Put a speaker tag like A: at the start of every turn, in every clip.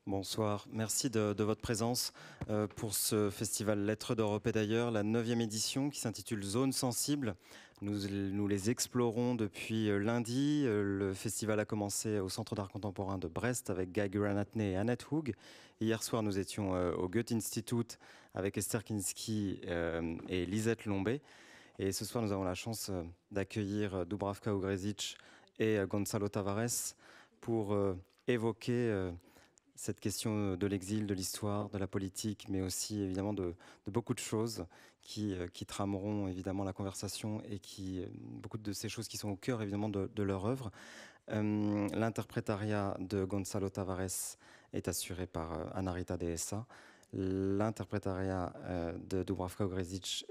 A: Bonsoir, merci de votre présence pour ce festival Lettres d'Europe et d'ailleurs, la 9e édition qui s'intitule Zone sensible. Nous les explorons depuis lundi. Le festival a commencé au Centre d'art contemporain de Brest avec Guy Granatné et Annette Hoog. Hier soir, nous étions au Goethe-Institut avec Esther Kinski et Lisette Lombé. Et ce soir, nous avons la chance d'accueillir Dubravka Ugresic et Gonzalo Tavares pour évoquer cette question de l'exil, de l'histoire, de la politique, mais aussi évidemment de beaucoup de choses qui trameront évidemment la conversation et beaucoup de ces choses qui sont au cœur évidemment de leur œuvre. L'interprétariat de Gonzalo Tavares est assuré par Anarita Dehesa. L'interprétariat de Dubravka Ugresic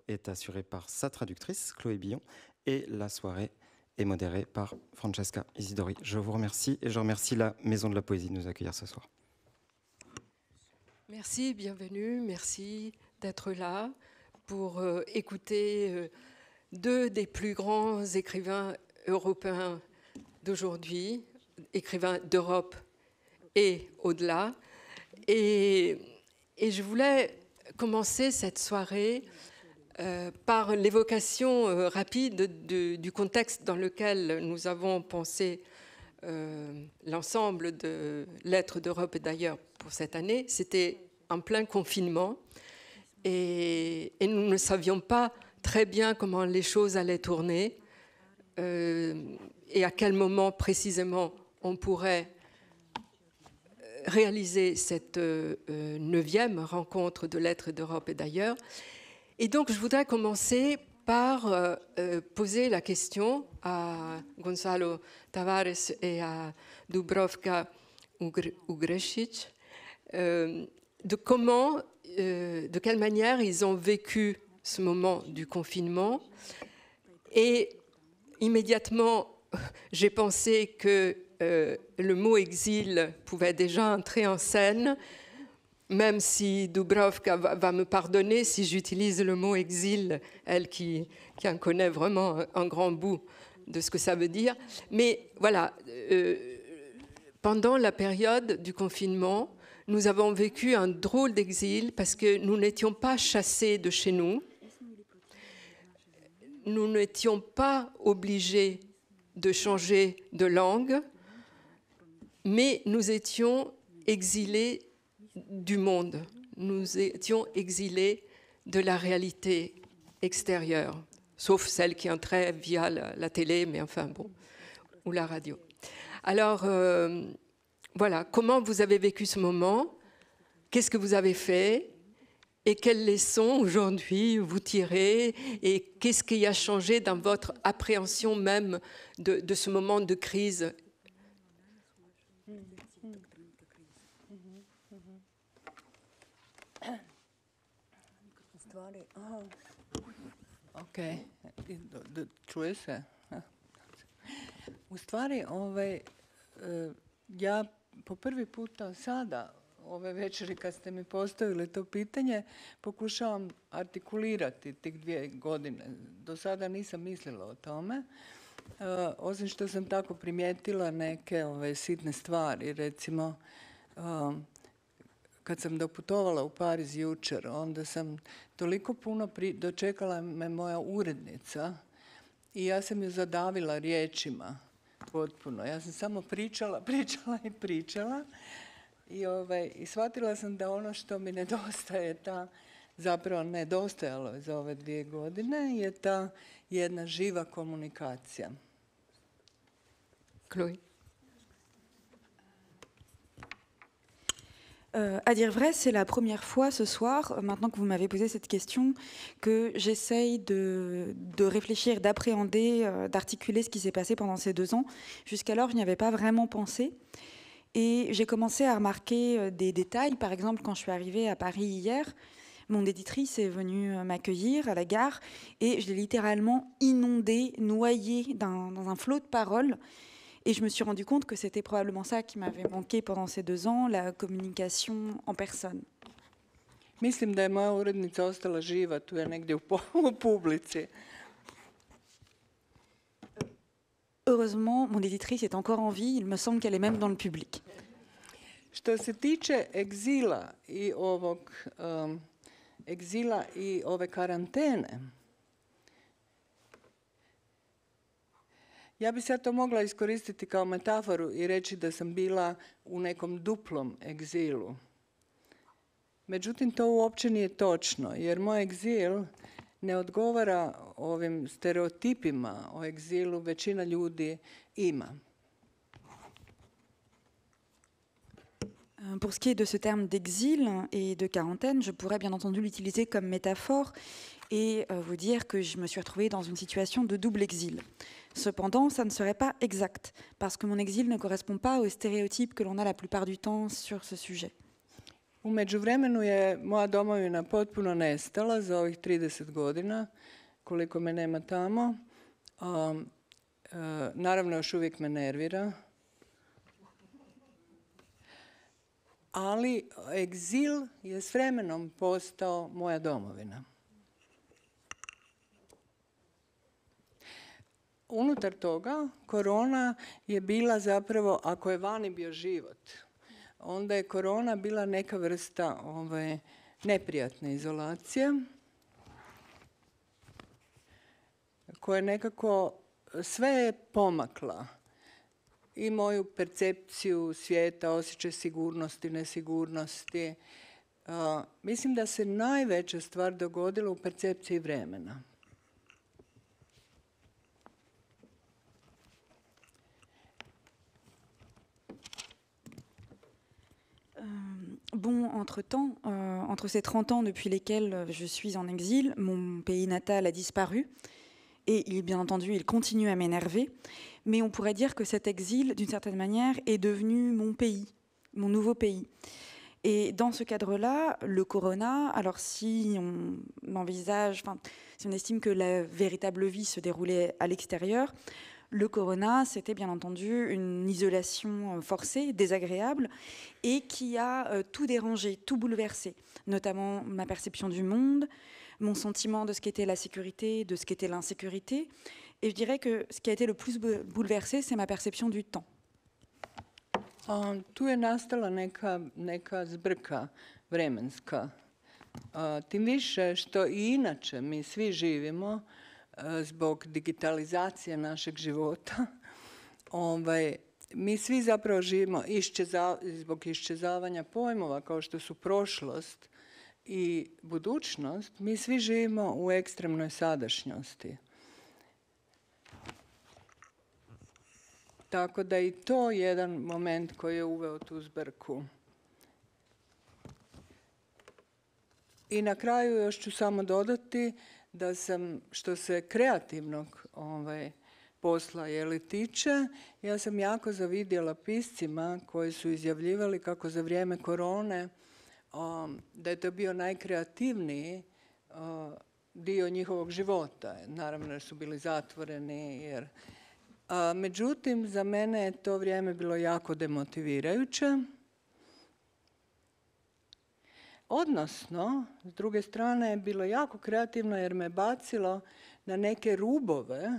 A: est assuré par sa traductrice, Chloé Billon, et la soirée est modérée par Francesca Isidori. Je vous remercie et je remercie la Maison de la Poésie de nous accueillir ce soir.
B: Merci, bienvenue, merci d'être là pour écouter deux des plus grands écrivains européens d'aujourd'hui, écrivains d'Europe et au-delà. Et je voulais commencer cette soirée par l'évocation rapide du contexte dans lequel nous avons pensé l'ensemble de Lettres d'Europe et d'ailleurs pour cette année. C'était en plein confinement et nous ne savions pas très bien comment les choses allaient tourner et à quel moment précisément on pourrait réaliser cette 9e rencontre de Lettres d'Europe et d'ailleurs. Et donc, je voudrais commencer par poser la question à Gonzalo Tavares et à Dubravka Ugresic de quelle manière ils ont vécu ce moment du confinement. Et immédiatement, j'ai pensé que le mot exil pouvait déjà entrer en scène, même si Dubravka va me pardonner si j'utilise le mot exil, elle qui en connaît vraiment un grand bout de ce que ça veut dire. Mais voilà, pendant la période du confinement, nous avons vécu un drôle d'exil parce que nous n'étions pas chassés de chez nous, nous n'étions pas obligés de changer de langue, mais nous étions exilés du monde. Nous étions exilés de la réalité extérieure, sauf celle qui entrait via la télé, mais enfin bon, ou la radio. Alors, voilà, comment vous avez vécu ce moment? Qu'est-ce que vous avez fait? Et quelles leçons aujourd'hui vous tirez? Et qu'est-ce qui a changé dans votre appréhension même de ce moment de crise?
C: Ok, čuje se? U stvari, ja po prvi puta sada, ove večeri kad ste mi postavili to pitanje, pokušavam artikulirati tih 2 godine. Do sada nisam mislila o tome, osim što sam tako primijetila neke sitne stvari. Recimo, kad sam doputovala u Pariz jučer, onda sam toliko puno dočekala me moja urednica i ja sam ju zadavila riječima potpuno. Ja sam samo pričala i shvatila sam da ono što mi nedostaje, zapravo nedostajalo za ove 2 godine, je ta jedna živa komunikacija.
B: Chloé.
D: À dire vrai, c'est la première fois ce soir, maintenant que vous m'avez posé cette question, que j'essaye de réfléchir, d'appréhender, d'articuler ce qui s'est passé pendant ces 2 ans. Jusqu'alors, je n'y avais pas vraiment pensé. Et j'ai commencé à remarquer des détails. Par exemple, quand je suis arrivée à Paris hier, mon éditrice est venue m'accueillir à la gare et je l'ai littéralement inondée, noyée dans un flot de paroles. Et je me suis rendu compte que c'était probablement ça qui m'avait manqué pendant ces 2 ans, la communication en personne.
C: Mislim da je moja urednica ostala živa, tu je negdje u publici.
D: Heureusement, mon éditrice est encore en vie, il me semble qu'elle est même dans le public.
C: Što se tiče egzila i egzila i ove karantene, ja bi sad to mogla iskoristiti kao metaforu i reći da sam bila u nekom duplom egzilu. Međutim, to uopće nije točno, jer moj egzil ne odgovara ovim stereotipima o egzilu većina ljudi ima.
D: Pour ce qui est de ce terme d'exil et de quarantaine, je pourrais bien entendu l'utiliser comme métaphore et vous dire que je me suis retrouvée dans une situation de double exil. Cependant, ça ne serait pas exact, parce que mon exil ne correspond pas aux stéréotypes que l'on a la plupart du temps sur ce sujet.
C: U međuvremenu je moja domovina potpuno nestala za ovih 30 godina, koliko me nema tamo. Naravno, još uvijek me nervira. Ali egzil je s vremenom postao moja domovina. Unutar toga, korona je bila zapravo, ako je vani bio život, onda je korona bila neka vrsta neprijatne izolacije koja nekako sve je pomakla. I moju percepciju svijeta, osjećaj sigurnosti, nesigurnosti. Mislim da se najveća stvar dogodila u percepciji vremena.
D: Bon, entre-temps, entre ces 30 ans depuis lesquels je suis en exil, mon pays natal a disparu. Et bien entendu, il continue à m'énerver. Mais on pourrait dire que cet exil, d'une certaine manière, est devenu mon pays, mon nouveau pays. Et dans ce cadre-là, le corona, alors si on envisage, si on estime que la véritable vie se déroulait à l'extérieur, le corona, c'était bien entendu une isolation forcée, désagréable, et qui a tout dérangé, tout bouleversé, notamment ma perception du monde, mon sentiment de ce qu'était la sécurité, de ce qu'était l'insécurité. Et je dirais que ce qui a été le plus bouleversé, c'est ma perception du temps.
C: Tu je nastala neka zbrka vremenska. Tim više što i inače mi svi živimo zbog digitalizacije našeg života. Mi svi zapravo živimo zbog iščezavanja pojmova kao što su prošlost i budućnost. Mi svi živimo u ekstremnoj sadašnjosti. Tako da i to jedan moment koji je uveo tu zbrku. I na kraju još ću samo dodati da sam, što se kreativnog posla tiče, ja sam jako zavidjela piscima koji su izjavljivali kako za vrijeme korone da je to bio najkreativniji dio njihovog života. Naravno jer su bili zatvoreni. Međutim, za mene je to vrijeme bilo jako demotivirajuće. Odnosno, s druge strane je bilo jako kreativno jer me bacilo na neke rubove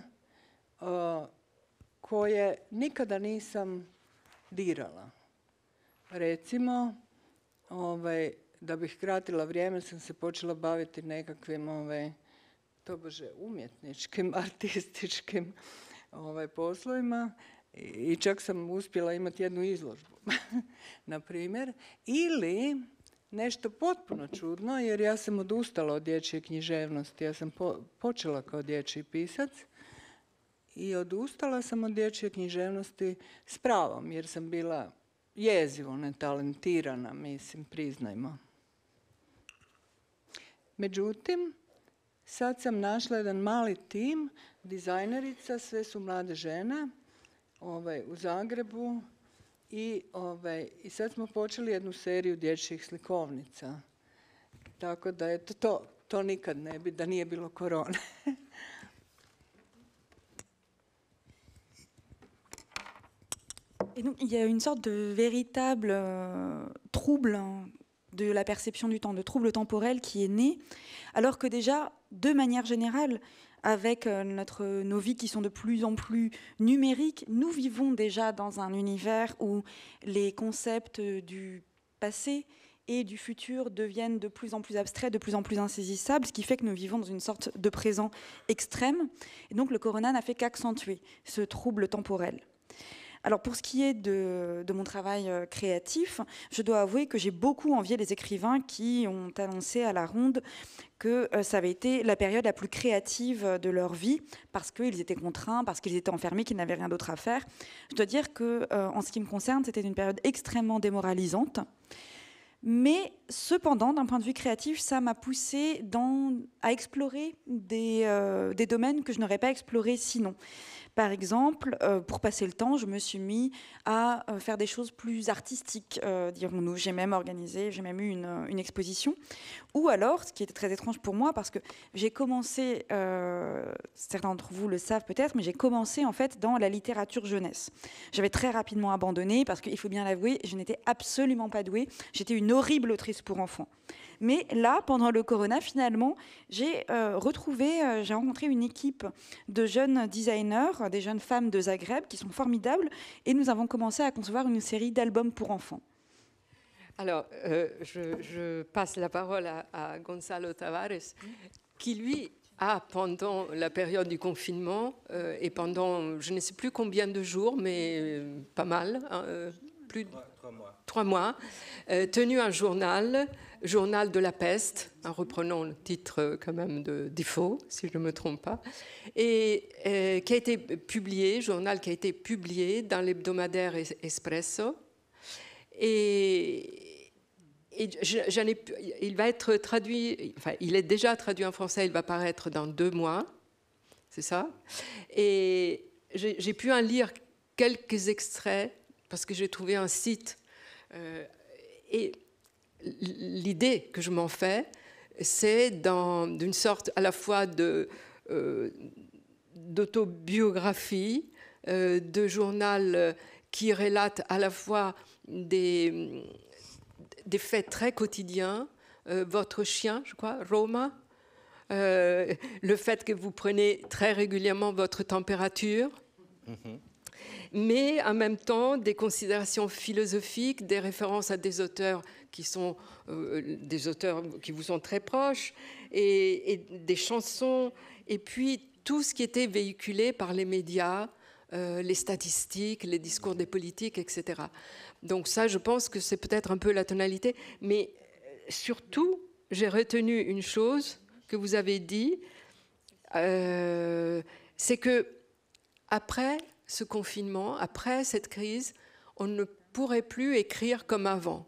C: koje nikada nisam dirala. Recimo, da bih kratila vrijeme, sam se počela baviti nekakvim tobože umjetničkim, artističkim poslovima i čak sam uspjela imati jednu izložbu, na primjer. Ili nešto potpuno čudno, jer ja sam odustala od dječje književnosti. Ja sam počela kao dječji pisac i odustala sam od dječje književnosti s pravom, jer sam bila jezivo netalentirana, mislim, priznajmo. Međutim, sad sam našla jedan mali tim dizajnerica, sve su mlade žene u Zagrebu i sad smo počeli jednu seriju dječjih slikovnica. Tako da to nikad ne bi, da nije bilo korone.
D: Et donc, il y a une sorte de véritable trouble de la perception du temps, de trouble temporel qui est né, alors que déjà, de manière générale, avec nos vies qui sont de plus en plus numériques. Nous vivons déjà dans un univers où les concepts du passé et du futur deviennent de plus en plus abstraits, de plus en plus insaisissables, ce qui fait que nous vivons dans une sorte de présent extrême. Et donc le corona n'a fait qu'accentuer ce trouble temporel. Alors pour ce qui est de mon travail créatif, je dois avouer que j'ai beaucoup envié les écrivains qui ont annoncé à la ronde que ça avait été la période la plus créative de leur vie, parce qu'ils étaient contraints, parce qu'ils étaient enfermés, qu'ils n'avaient rien d'autre à faire. Je dois dire que, en ce qui me concerne, c'était une période extrêmement démoralisante. Mais cependant, d'un point de vue créatif, ça m'a poussée à explorer des domaines que je n'aurais pas explorés sinon. Par exemple, pour passer le temps, je me suis mis à faire des choses plus artistiques, dirons-nous. J'ai même eu une exposition. Ou alors, ce qui était très étrange pour moi, parce que j'ai commencé, certains d'entre vous le savent peut-être, mais j'ai commencé en fait dans la littérature jeunesse. J'avais très rapidement abandonné parce qu'il faut bien l'avouer, je n'étais absolument pas douée. J'étais une horrible autrice pour enfants. Mais là, pendant le corona, finalement, j'ai rencontré une équipe de jeunes designers, des jeunes femmes de Zagreb qui sont formidables, et nous avons commencé à concevoir une série d'albums pour enfants.
B: Alors, je passe la parole à Gonçalo Tavares, qui lui a, pendant la période du confinement, et pendant je ne sais plus combien de jours, mais pas mal, plus de 3 mois, tenu un journal de la peste, en reprenant le titre quand même de défaut, si je ne me trompe pas, et qui a été publié, journal qui a été publié dans l'hebdomadaire Espresso. Et il va être traduit, enfin, il est déjà traduit en français, il va paraître dans 2 mois, c'est ça. Et j'ai pu en lire quelques extraits parce que j'ai trouvé un site. Et l'idée que je m'en fais, c'est d'une sorte à la fois d'autobiographie, de journal qui relate à la fois des faits très quotidiens. Votre chien, je crois, Roma, le fait que vous prenez très régulièrement votre température, mais en même temps des considérations philosophiques, des références à des auteurs qui sont des auteurs qui vous sont très proches, et des chansons, et puis tout ce qui était véhiculé par les médias, les statistiques, les discours des politiques, etc. Donc ça, je pense que c'est peut-être un peu la tonalité, mais surtout, j'ai retenu une chose que vous avez dit, c'est que après ce confinement, après cette crise, on ne pourrait plus écrire comme avant.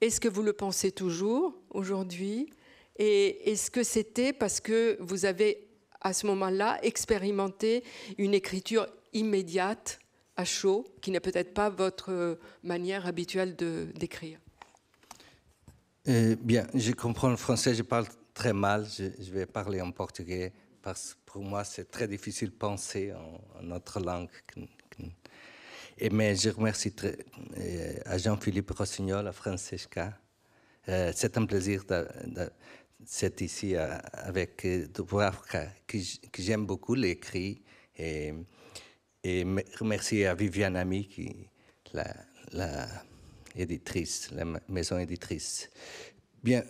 B: Est-ce que vous le pensez toujours aujourd'hui? Et est-ce que c'était parce que vous avez à ce moment-là expérimenté une écriture immédiate, à chaud, qui n'est peut-être pas votre manière habituelle d'écrire?
E: Bien, je comprends le français, je parle très mal, je vais parler en portugais, parce que pour moi c'est très difficile de penser en notre langue. Mais je remercie à Jean-Philippe Rossignol, à Francesca. C'est un plaisir d'être ici avec Dubravka, que j'aime beaucoup l'écrit. Et remercier à Viviane Ami, la éditrice, la maison éditrice. Bien,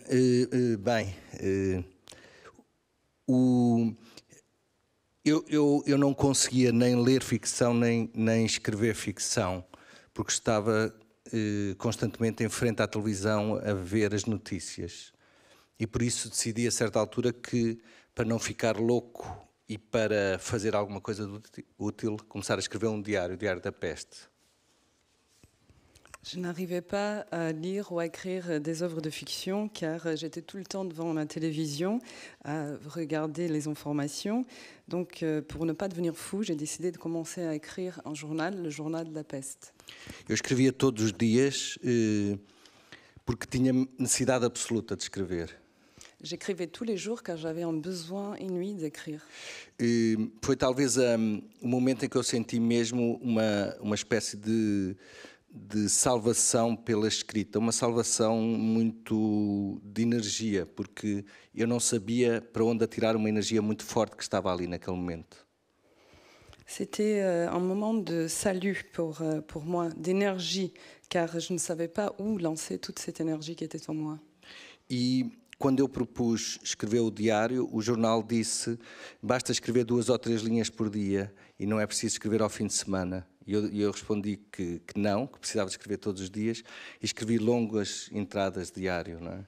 E: eu não conseguia nem ler ficção, nem escrever ficção, porque estava constantemente em frente à televisão a ver as notícias. E por isso decidi a certa altura que, para não ficar louco e para fazer alguma coisa útil, começar a escrever um diário, o Diário da Peste.
F: Je n'arrivais pas à lire ou à écrire des œuvres de fiction car j'étais tout le temps devant la télévision à regarder les informations. Donc, pour ne pas devenir fou, j'ai décidé de commencer à écrire un journal, le Journal de la Peste.
E: Eu escrevia todos os dias porque tinha necessidade absoluta de escrever.
F: J'écrivais tous les jours car j'avais un besoin inouï d'écrire.
E: Foi talvez o momento em que eu senti mesmo uma espécie de de salvação pela escrita, uma salvação muito de energia, porque eu não sabia para onde atirar uma energia muito forte que estava ali naquele momento.
F: C'était un moment de salut pour moi, d'énergie, car je ne savais pas où lancer toute cette énergie qui était en moi.
E: E quando eu propus escrever o diário, o jornal disse: basta escrever 2 ou 3 linhas por dia e não é preciso escrever ao fim de semana. E eu respondi que não, que precisava escrever todos os dias, e escrevi longas entradas de diário, não é?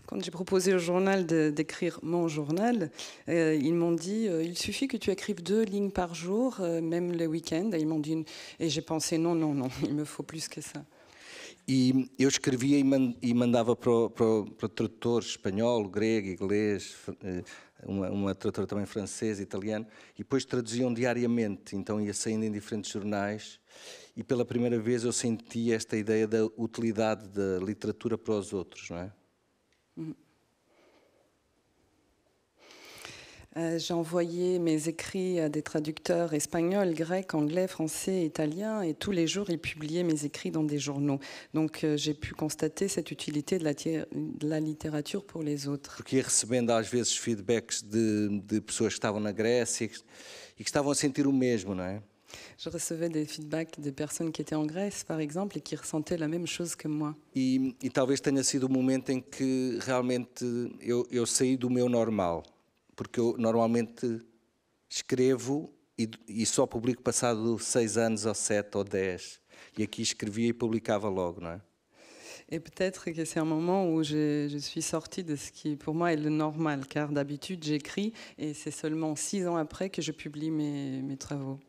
F: Quand j'ai proposé au journal d'écrire mon journal, ils m'ont dit il suffit que tu écrives 2 lignes par jour, même le week-end. Et ils m'ont dit, et j'ai pensé non, il me faut plus que ça.
E: E eu escrevia e mandava para o tradutor espanhol, grego, inglês, uma tradutora também francesa, italiano, e depois traduziam diariamente, então ia saindo em diferentes jornais, e pela primeira vez eu senti esta ideia da utilidade da literatura para os outros, não é?
F: J'ai envoyé mes écrits à des traducteurs espagnols, grecs, anglais, français, italiens, et tous les jours, ils publiaient mes écrits dans des journaux. Donc j'ai pu constater cette utilité de la littérature pour les autres.
E: Porque ia recebendo às vezes feedbacks de pessoas que estavam na Grécia e que estavam a sentir o mesmo, não é?
F: Je recevais des feedbacks de personnes qui étaient en Grèce, par exemple, et qui ressentaient la même chose que moi.
E: E talvez tenha sido o momento em que realmente eu saí do meu normal. Porque eu normalmente escrevo e só publico passado 6 anos ou 7 ou 10. E aqui escrevia e publicava logo, não é?
F: Et peut-être que c'est un moment où je suis sortie de ce qui pour moi est le normal, car d'habitude j'écris et c'est seulement 6 ans après que je publie mes travaux.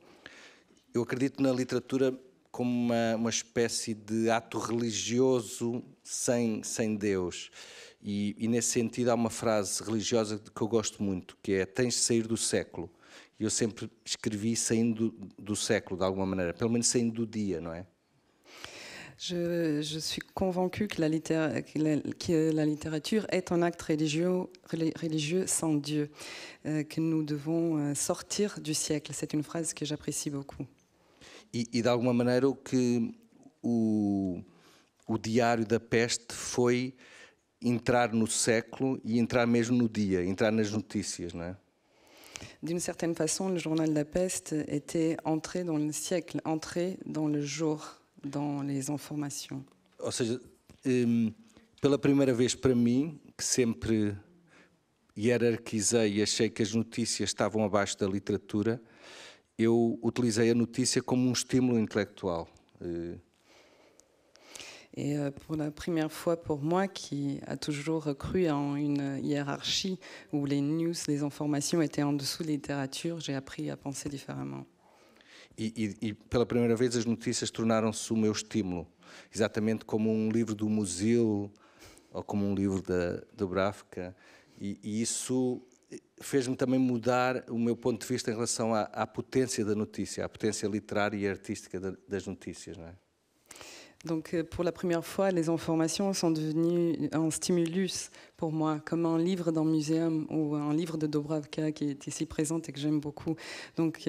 E: Eu acredito na literatura como uma espécie de ato religioso sem Deus. E nesse sentido há uma frase religiosa que eu gosto muito, que é: tens de sair do século. E eu sempre escrevi saindo do século, de alguma maneira, pelo menos saindo do dia, não é?
F: Je suis convaincue que la littérature est un acte religieux sans Dieu, que nous devons sortir du siècle. C'est une phrase que j'apprécie beaucoup.
E: E de alguma maneira o Diário da Peste foi entrar no século e entrar mesmo no dia, entrar nas notícias, não é?
F: D'une certaine façon, le journal de la Peste était entré dans le siècle, entré dans le jour, dans les informations.
E: Ou seja, pela primeira vez para mim, que sempre hierarquizei e achei que as notícias estavam abaixo da literatura, eu utilizei a notícia como um estímulo intelectual.
F: Et pour la première fois pour moi, qui a toujours cru en une hiérarchie où les news, les informations étaient en dessous de la littérature, j'ai appris à penser différemment.
E: E pela primeira vez as notícias tornaram-se o meu estímulo, exatamente como um livro do Musil ou como um livro da Dubravka, e isso fez-me também mudar o meu ponto de vista em relação à potência da notícia, à potência literária e artística das notícias, não é?
F: Donc pour la première fois, les informations sont devenues un stimulus pour moi, comme un livre d'un muséum ou un livre de Dubravka qui est ici présente et que j'aime beaucoup. Donc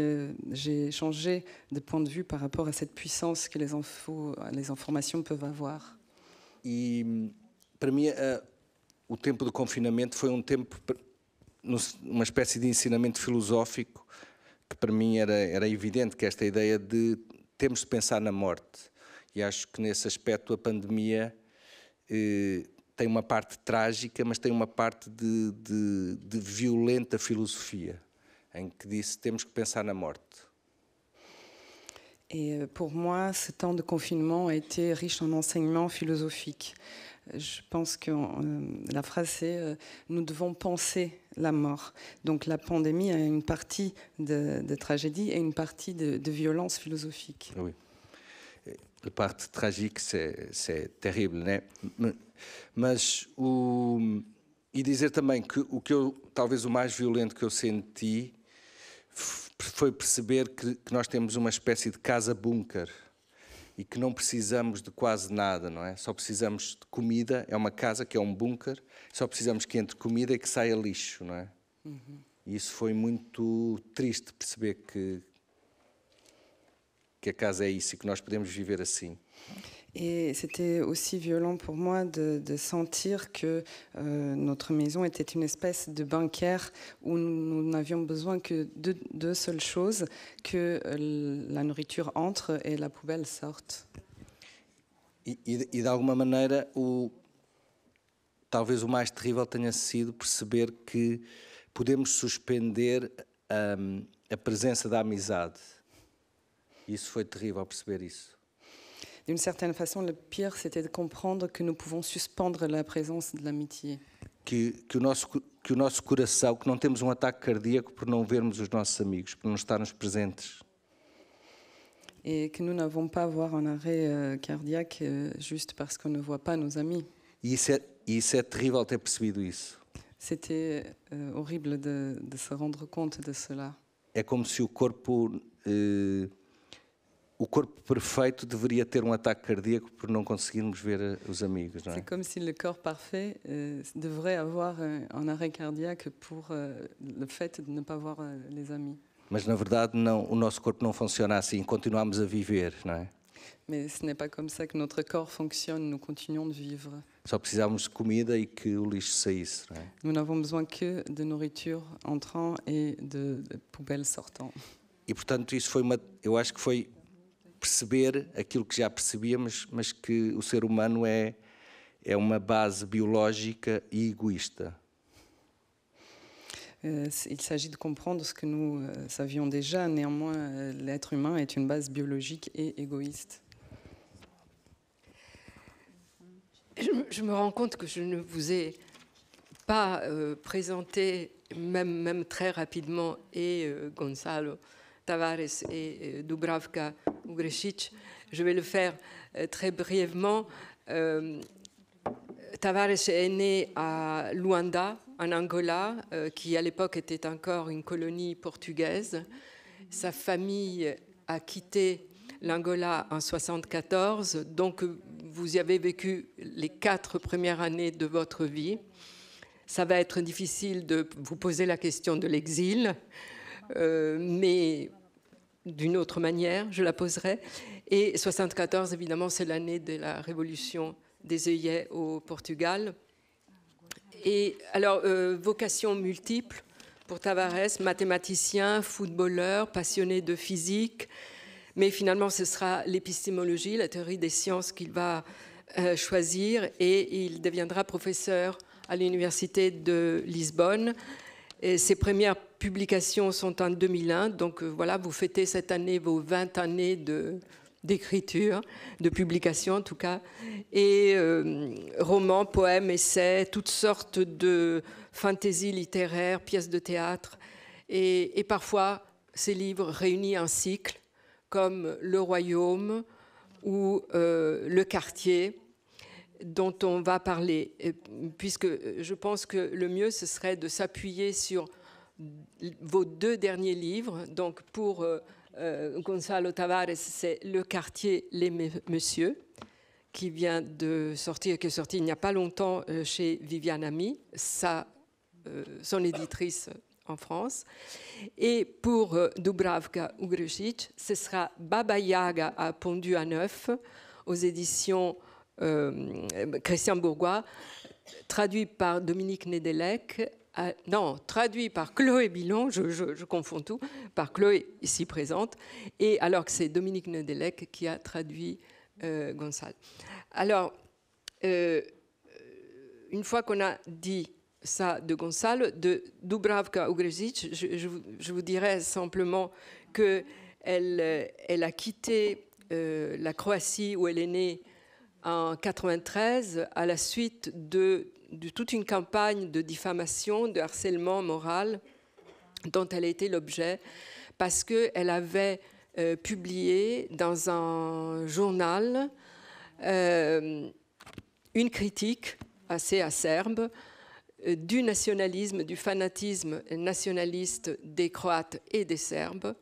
F: j'ai changé de point de vue par rapport à cette puissance que les informations peuvent avoir.
E: E para mim o tempo do confinamento foi tempo, uma espécie de ensinamento filosófico que para mim era evidente, que esta ideia de temos de pensar na morte. E acho que nesse aspecto a pandemia tem uma parte trágica, mas tem uma parte de violenta filosofia, em que disse temos que pensar na morte.
F: Et pour moi, ce temps de confinement a été riche en enseignements philosophiques. Je pense que la phrase c'est nous devons penser la mort. Donc la pandémie a une partie de tragédie et une partie de violence philosophique.
E: Oui. A parte trágica é terrível, né? Mas e dizer também que talvez o mais violento que eu senti foi perceber que nós temos uma espécie de casa-bunker e que não precisamos de quase nada, não é? Só precisamos de comida, é uma casa que é um bunker, só precisamos que entre comida e que saia lixo, não é? Uhum. E isso foi muito triste perceber que a casa é isso e que nós podemos viver assim.
F: Et c'était aussi violent pour moi de sentir que notre maison était une espèce de banquère où nous n'avions besoin que de deux seules choses, que la nourriture entre et la poubelle sorte.
E: E de alguma maneira, talvez o mais terrível tenha sido perceber que podemos suspender a presença da amizade. Isso foi terrível, perceber isso.
F: D'une certaine façon, le pire, c'était de comprendre que nous pouvons suspendre la présence de l'amitié.
E: Que o nosso coração, que não temos ataque cardíaco por não vermos os nossos amigos, por não estarmos presentes.
F: Et que nous n'avons pas à avoir un arrêt cardiaque juste parce qu'on ne voit pas nos amis.
E: E isso é terrível ter percebido isso.
F: C'était horrible de se rendre compte de cela.
E: É como se o corpo perfeito deveria ter ataque cardíaco por não conseguirmos ver os amigos, não é?
F: C'est comme si le corps parfait devrait avoir un arrêt cardiaque pour le fait de ne pas voir les amis.
E: Mas na verdade não, o nosso corpo não funciona assim, continuamos a viver, não é?
F: Mais ce n'est pas comme ça que notre corps fonctionne, nous continuons de vivre.
E: Só precisávamos de comida e que o lixo saísse, não é?
F: Nous n'avons besoin que de nourriture entrant et de poubelles sortant.
E: E portanto isso eu acho que foi perceber aquilo que já percebíamos, mas que o ser humano é uma base biológica e egoísta.
F: Il s'agit de comprendre ce que nous savions déjà. Néanmoins, l'être humain est une base biologique et égoïste.
B: Je me rends compte que je ne vous ai pas présenté, même très rapidement, et Gonçalo Tavares et Dubravka Ugrešić. Je vais le faire très brièvement. Tavares est né à Luanda, en Angola, qui à l'époque était encore une colonie portugaise. Sa famille a quitté l'Angola en 1974, donc vous y avez vécu les 4 premières années de votre vie. Ça va être difficile de vous poser la question de l'exil, mais d'une autre manière, je la poserai. Et 1974, évidemment, c'est l'année de la révolution des œillets au Portugal. Et alors, vocation multiple pour Tavares, mathématicien, footballeur, passionné de physique, mais finalement ce sera l'épistémologie, la théorie des sciences qu'il va choisir, et il deviendra professeur à l'université de Lisbonne. Et ses premières publications sont en 2001, donc voilà, vous fêtez cette année vos 20 années d'écriture, de publication en tout cas, et romans, poèmes, essais, toutes sortes de fantaisies littéraires, pièces de théâtre, et parfois ces livres réunis en cycle, comme Le Royaume ou Le Quartier, dont on va parler, puisque je pense que le mieux, ce serait de s'appuyer sur vos 2 derniers livres. Donc pour Gonçalo Tavares, c'est Le Quartier, les Messieurs, qui vient de sortir, qui est sorti il n'y a pas longtemps chez Viviane Ami, son éditrice en France. Et pour Dubravka Ugrešić, ce sera Baba Yaga à Pendu à Neuf, aux éditions Christian Bourgois, traduit par Dominique Nedelec, traduit par Chloé Bilon, je confonds tout, par Chloé ici présente, et alors que c'est Dominique Nedelec qui a traduit Gonçalo. Alors, une fois qu'on a dit ça de Gonçalo, de Dubravka Ugrešić, je vous dirais simplement qu'elle a quitté la Croatie où elle est née en 1993 à la suite de toute une campagne de diffamation, de harcèlement moral dont elle a été l'objet parce qu'elle avait publié dans un journal une critique assez acerbe du nationalisme, du fanatisme nationaliste des Croates et des Serbes,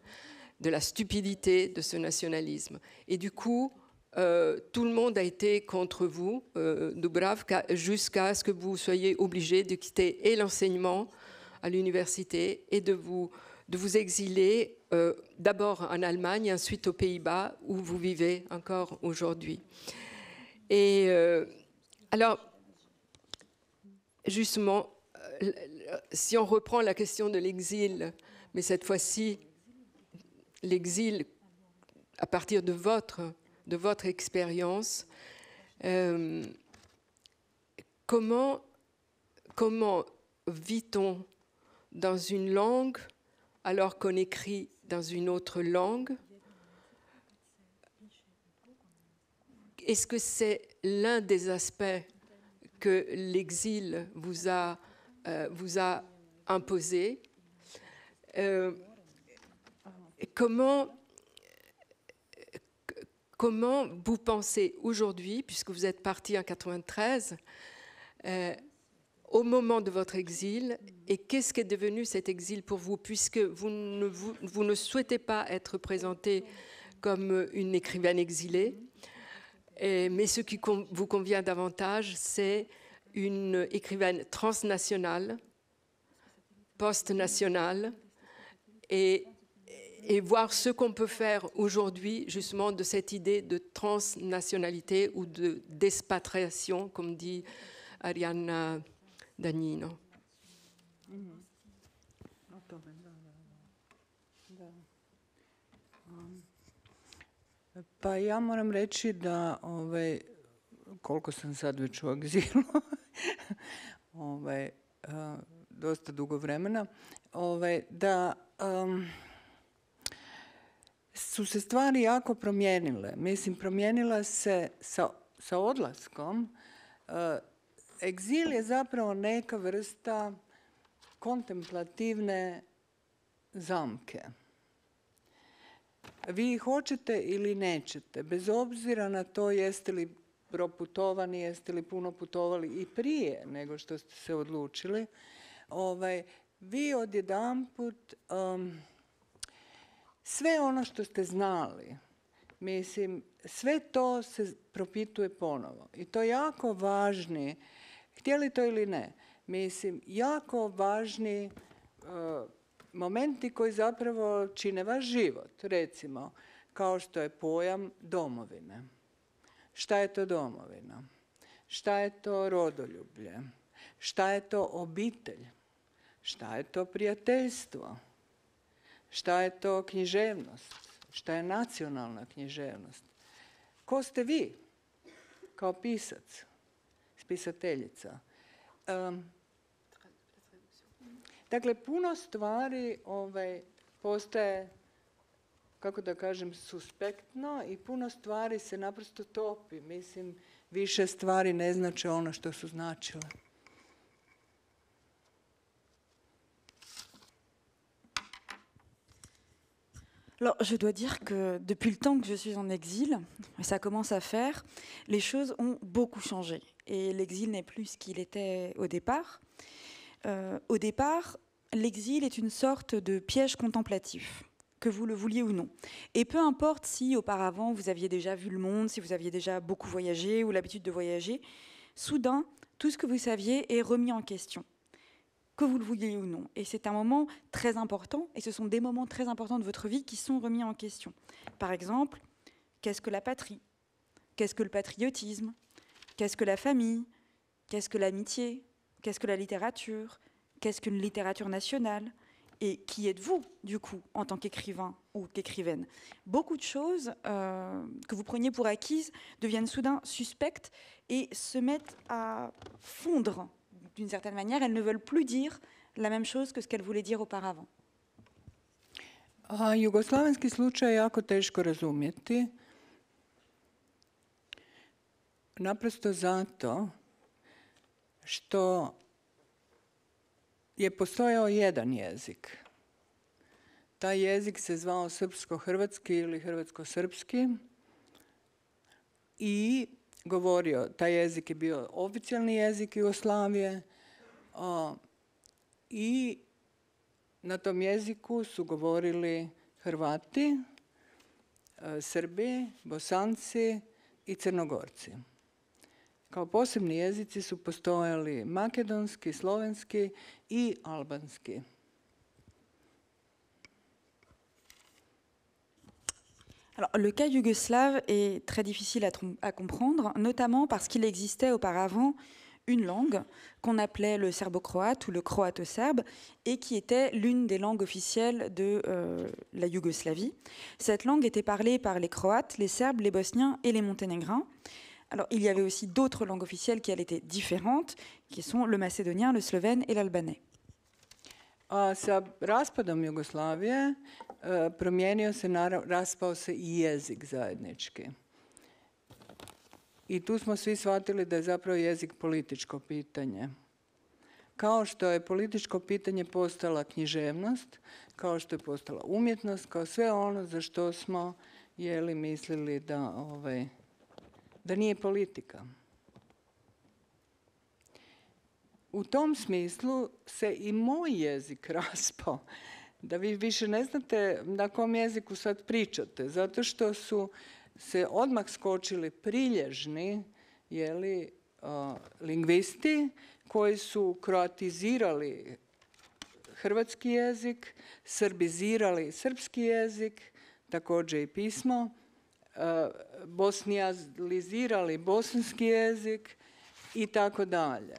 B: de la stupidité de ce nationalisme. Et du coup, tout le monde a été contre vous, Dubravka, jusqu'à ce que vous soyez obligé de quitter et l'enseignement à l'université et de vous de vous exiler d'abord en Allemagne, ensuite aux Pays-Bas, où vous vivez encore aujourd'hui. Et alors, justement, si on reprend la question de l'exil, mais cette fois-ci, l'exil à partir de votre expérience, comment vit-on dans une langue alors qu'on écrit dans une autre langue? Est-ce que c'est l'un des aspects que l'exil vous a imposé? Comment vous pensez aujourd'hui, puisque vous êtes parti en 93, au moment de votre exil, et qu'est-ce qu'est devenu cet exil pour vous, puisque vous ne souhaitez pas être présentée comme une écrivaine exilée, mais ce qui vous convient davantage, c'est une écrivaine transnationale, post-nationale, et voir ce qu'on peut faire aujourd'hui, justement, de cette idée de transnationalité ou d'expatriation, comme dit Arianna Dagnino.
C: Pa ja moram reći da koliko sam sad već u egzilu, dosta dugo vremena, da su se stvari jako promijenile. Mislim, promijenila se sa odlaskom. Egzil je zapravo neka vrsta kontemplativne zamke. Vi hoćete ili nećete, bez obzira na to jeste li proputovani, jeste li puno putovali i prije nego što ste se odlučili, vi odjedanput sve ono što ste znali, mislim, sve to se propituje ponovo. I to jako važni, htjeli to ili ne, mislim, jako važni momenti koji zapravo čine vaš život. Recimo, kao što je pojam domovine. Šta je to domovina? Šta je to rodoljublje? Šta je to obitelj? Šta je to prijateljstvo? Šta je to književnost? Šta je nacionalna književnost? Ko ste vi kao pisac, pisateljica? Dakle, puno stvari postaje, kako da kažem, suspektno i puno stvari se naprosto topi. Mislim, više stvari ne znače ono što su značile.
D: Alors, je dois dire que depuis le temps que je suis en exil, et ça commence à faire, les choses ont beaucoup changé. Et l'exil n'est plus ce qu'il était au départ. Au départ, l'exil est une sorte de piège contemplatif, que vous le vouliez ou non. Et peu importe si auparavant vous aviez déjà vu le monde, si vous aviez déjà beaucoup voyagé ou l'habitude de voyager, soudain, tout ce que vous saviez est remis en question, que vous le vouliez ou non. Et c'est un moment très important, et ce sont des moments très importants de votre vie qui sont remis en question. Par exemple, qu'est-ce que la patrie? Qu'est-ce que le patriotisme? Qu'est-ce que la famille? Qu'est-ce que l'amitié? Qu'est-ce que la littérature? Qu'est-ce qu'une littérature nationale? Et qui êtes-vous, du coup, en tant qu'écrivain ou qu'écrivaine? Beaucoup de choses que vous preniez pour acquises deviennent soudain suspectes et se mettent à fondre d'une certaine manière. Elles ne veulent plus dire la même chose que ce qu'elles voulaient dire auparavant.
C: Jugoslavenski slučaj je jako teško razumjeti. Naprosto zato što je postojao jedan jezik. Taj jezik se zvao srpsko-hrvatski ili hrvatsko-srpski i govorio, taj jezik je bio oficijalni jezik Jugoslavije i na tom jeziku su govorili Hrvati, Srbi, Bosanci i Crnogorci. Kao posebni jezici su postojali makedonski, slovenski i albanski.
D: Alors, le cas yougoslave est très difficile à comprendre, notamment parce qu'il existait auparavant une langue qu'on appelait le serbo-croate ou le croato-serbe et qui était l'une des langues officielles de la Yougoslavie. Cette langue était parlée par les Croates, les Serbes, les Bosniens et les Monténégrins. Alors, il y avait aussi d'autres langues officielles qui elles étaient différentes, qui sont le macédonien, le slovène et l'albanais.
C: Sa raspadom Jugoslavije raspao se i jezik zajednički. I tu smo svi shvatili da je zapravo jezik političko pitanje. Kao što je političko pitanje postala književnost, kao što je postala umjetnost, kao sve ono za što smo mislili da nije politika. U tom smislu se i moj jezik raspao, da vi više ne znate na kom jeziku sad pričate, zato što su se odmah skočili prilježni lingvisti koji su kroatizirali hrvatski jezik, srbizirali srpski jezik, također i pismo, bosnijalizirali bosanski jezik i tako dalje.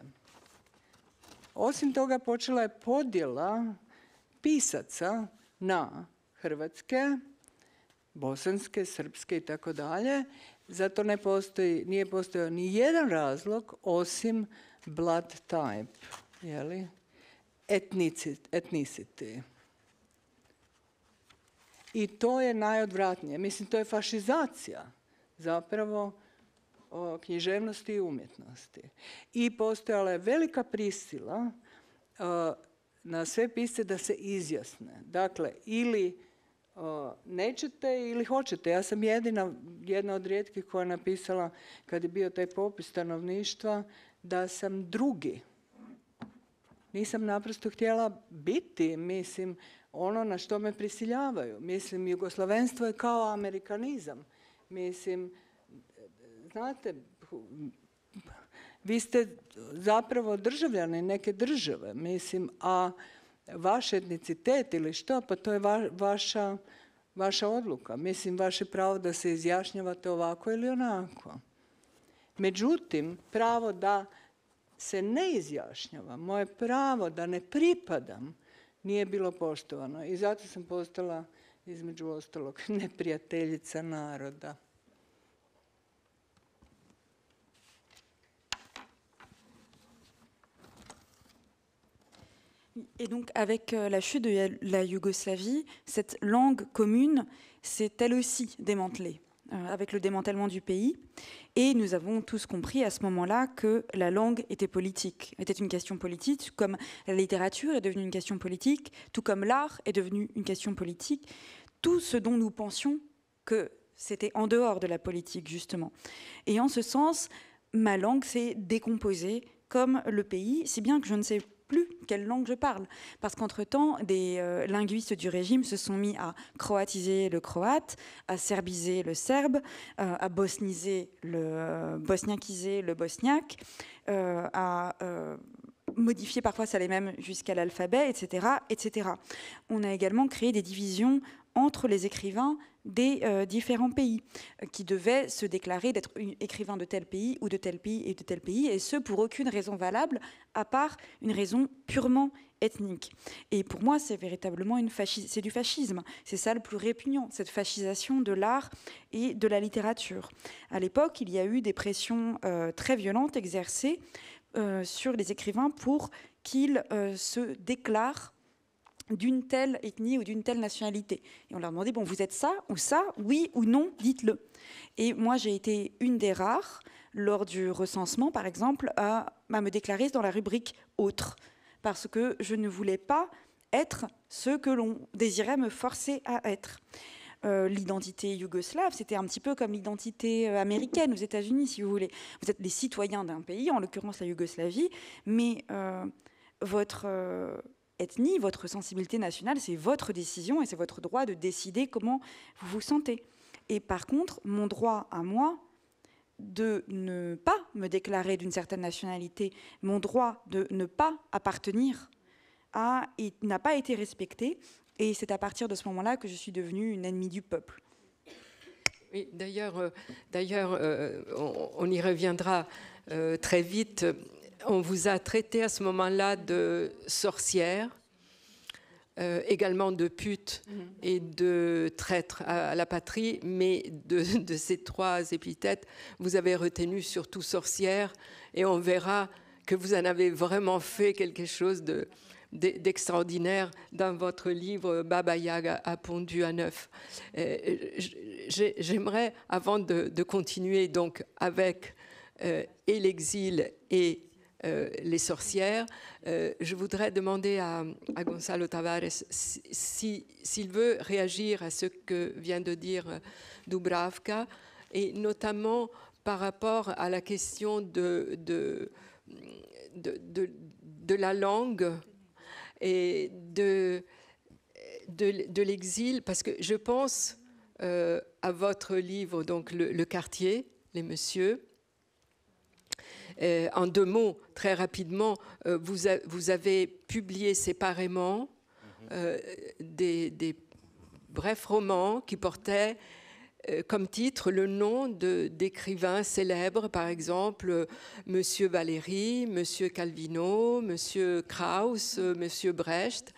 C: Osim toga, počela je podjela pisaca na hrvatske, bosanske, srpske i tako dalje. Zato nije postojao ni jedan razlog osim blood type, ethnicity. I to je najodvratnije. Mislim, to je fašizacija zapravo književnosti i umjetnosti. I postojala je velika prisila na sve pisce da se izjasne. Dakle, ili nećete ili hoćete. Ja sam jedna od rijetkih koja je napisala, kad je bio taj popis stanovništva, da sam drugi. Nisam naprosto htjela biti, mislim, ono na što me prisiljavaju. Mislim, jugoslavenstvo je kao amerikanizam. Mislim, znate, vi ste zapravo državljani neke države, mislim, a vaš etnicitet ili što, pa to je vaša odluka. Mislim, vaše pravo da se izjašnjavate ovako ili onako. Međutim, pravo da se ne izjašnjava, moje pravo da ne pripadam, nije bilo poštovano. I zato sam postala, između ostalog, neprijateljica naroda.
D: Et donc, avec la chute de la Yougoslavie, cette langue commune s'est elle aussi démantelée, avec le démantèlement du pays. Et nous avons tous compris à ce moment-là que la langue était politique, était une question politique, comme la littérature est devenue une question politique, tout comme l'art est devenu une question politique. Tout ce dont nous pensions que c'était en dehors de la politique, justement. Et en ce sens, ma langue s'est décomposée comme le pays, si bien que je ne sais plus quelle langue je parle. Parce qu'entre-temps, des linguistes du régime se sont mis à croatiser le croate, à serbiser le serbe, à bosniser bosniaquiser le bosniaque, à modifier parfois, ça allait même jusqu'à l'alphabet, etc., etc. On a également créé des divisions entre les écrivains des différents pays, qui devaient se déclarer d'être écrivains de tel pays ou de tel pays et de tel pays, et ce pour aucune raison valable, à part une raison purement ethnique. Et pour moi, c'est véritablement c'est du fascisme. C'est ça le plus répugnant, cette fascisation de l'art et de la littérature. À l'époque, il y a eu des pressions très violentes exercées sur les écrivains pour qu'ils se déclarent d'une telle ethnie ou d'une telle nationalité. Et on leur demandait, bon, vous êtes ça, oui ou non, dites-le. Et moi, j'ai été une des rares, lors du recensement, par exemple, à me déclarer dans la rubrique « autre », parce que je ne voulais pas être ce que l'on désirait me forcer à être. L'identité yougoslave, c'était un petit peu comme l'identité américaine aux États-Unis, si vous voulez. Vous êtes les citoyens d'un pays, en l'occurrence la Yougoslavie, mais votre ethnie, votre sensibilité nationale, c'est votre décision et c'est votre droit de décider comment vous vous sentez. Et par contre, mon droit à moi de ne pas me déclarer d'une certaine nationalité, mon droit de ne pas appartenir n'a pas été respecté. Et c'est à partir de ce moment-là que je suis devenue une ennemie du peuple.
B: Oui, d'ailleurs, on y reviendra très vite. On vous a traité à ce moment-là de sorcière, également de pute et de traître à la patrie, mais de ces 3 épithètes, vous avez retenu surtout sorcière, et on verra que vous en avez vraiment fait quelque chose d'extraordinaire dans votre livre Baba Yaga a pondu à neuf. J'aimerais, avant de continuer donc avec et l'exil et les sorcières, je voudrais demander à Gonçalo Tavares s'il veut réagir à ce que vient de dire Dubravka, et notamment par rapport à la question de la langue et de l'exil, parce que je pense à votre livre, donc le quartier, les messieurs. En 2 mots, très rapidement, vous avez publié séparément des brefs romans qui portaient comme titre le nom d'écrivains célèbres, par exemple Monsieur Valéry, Monsieur Calvino, Monsieur Krauss, Monsieur Brecht.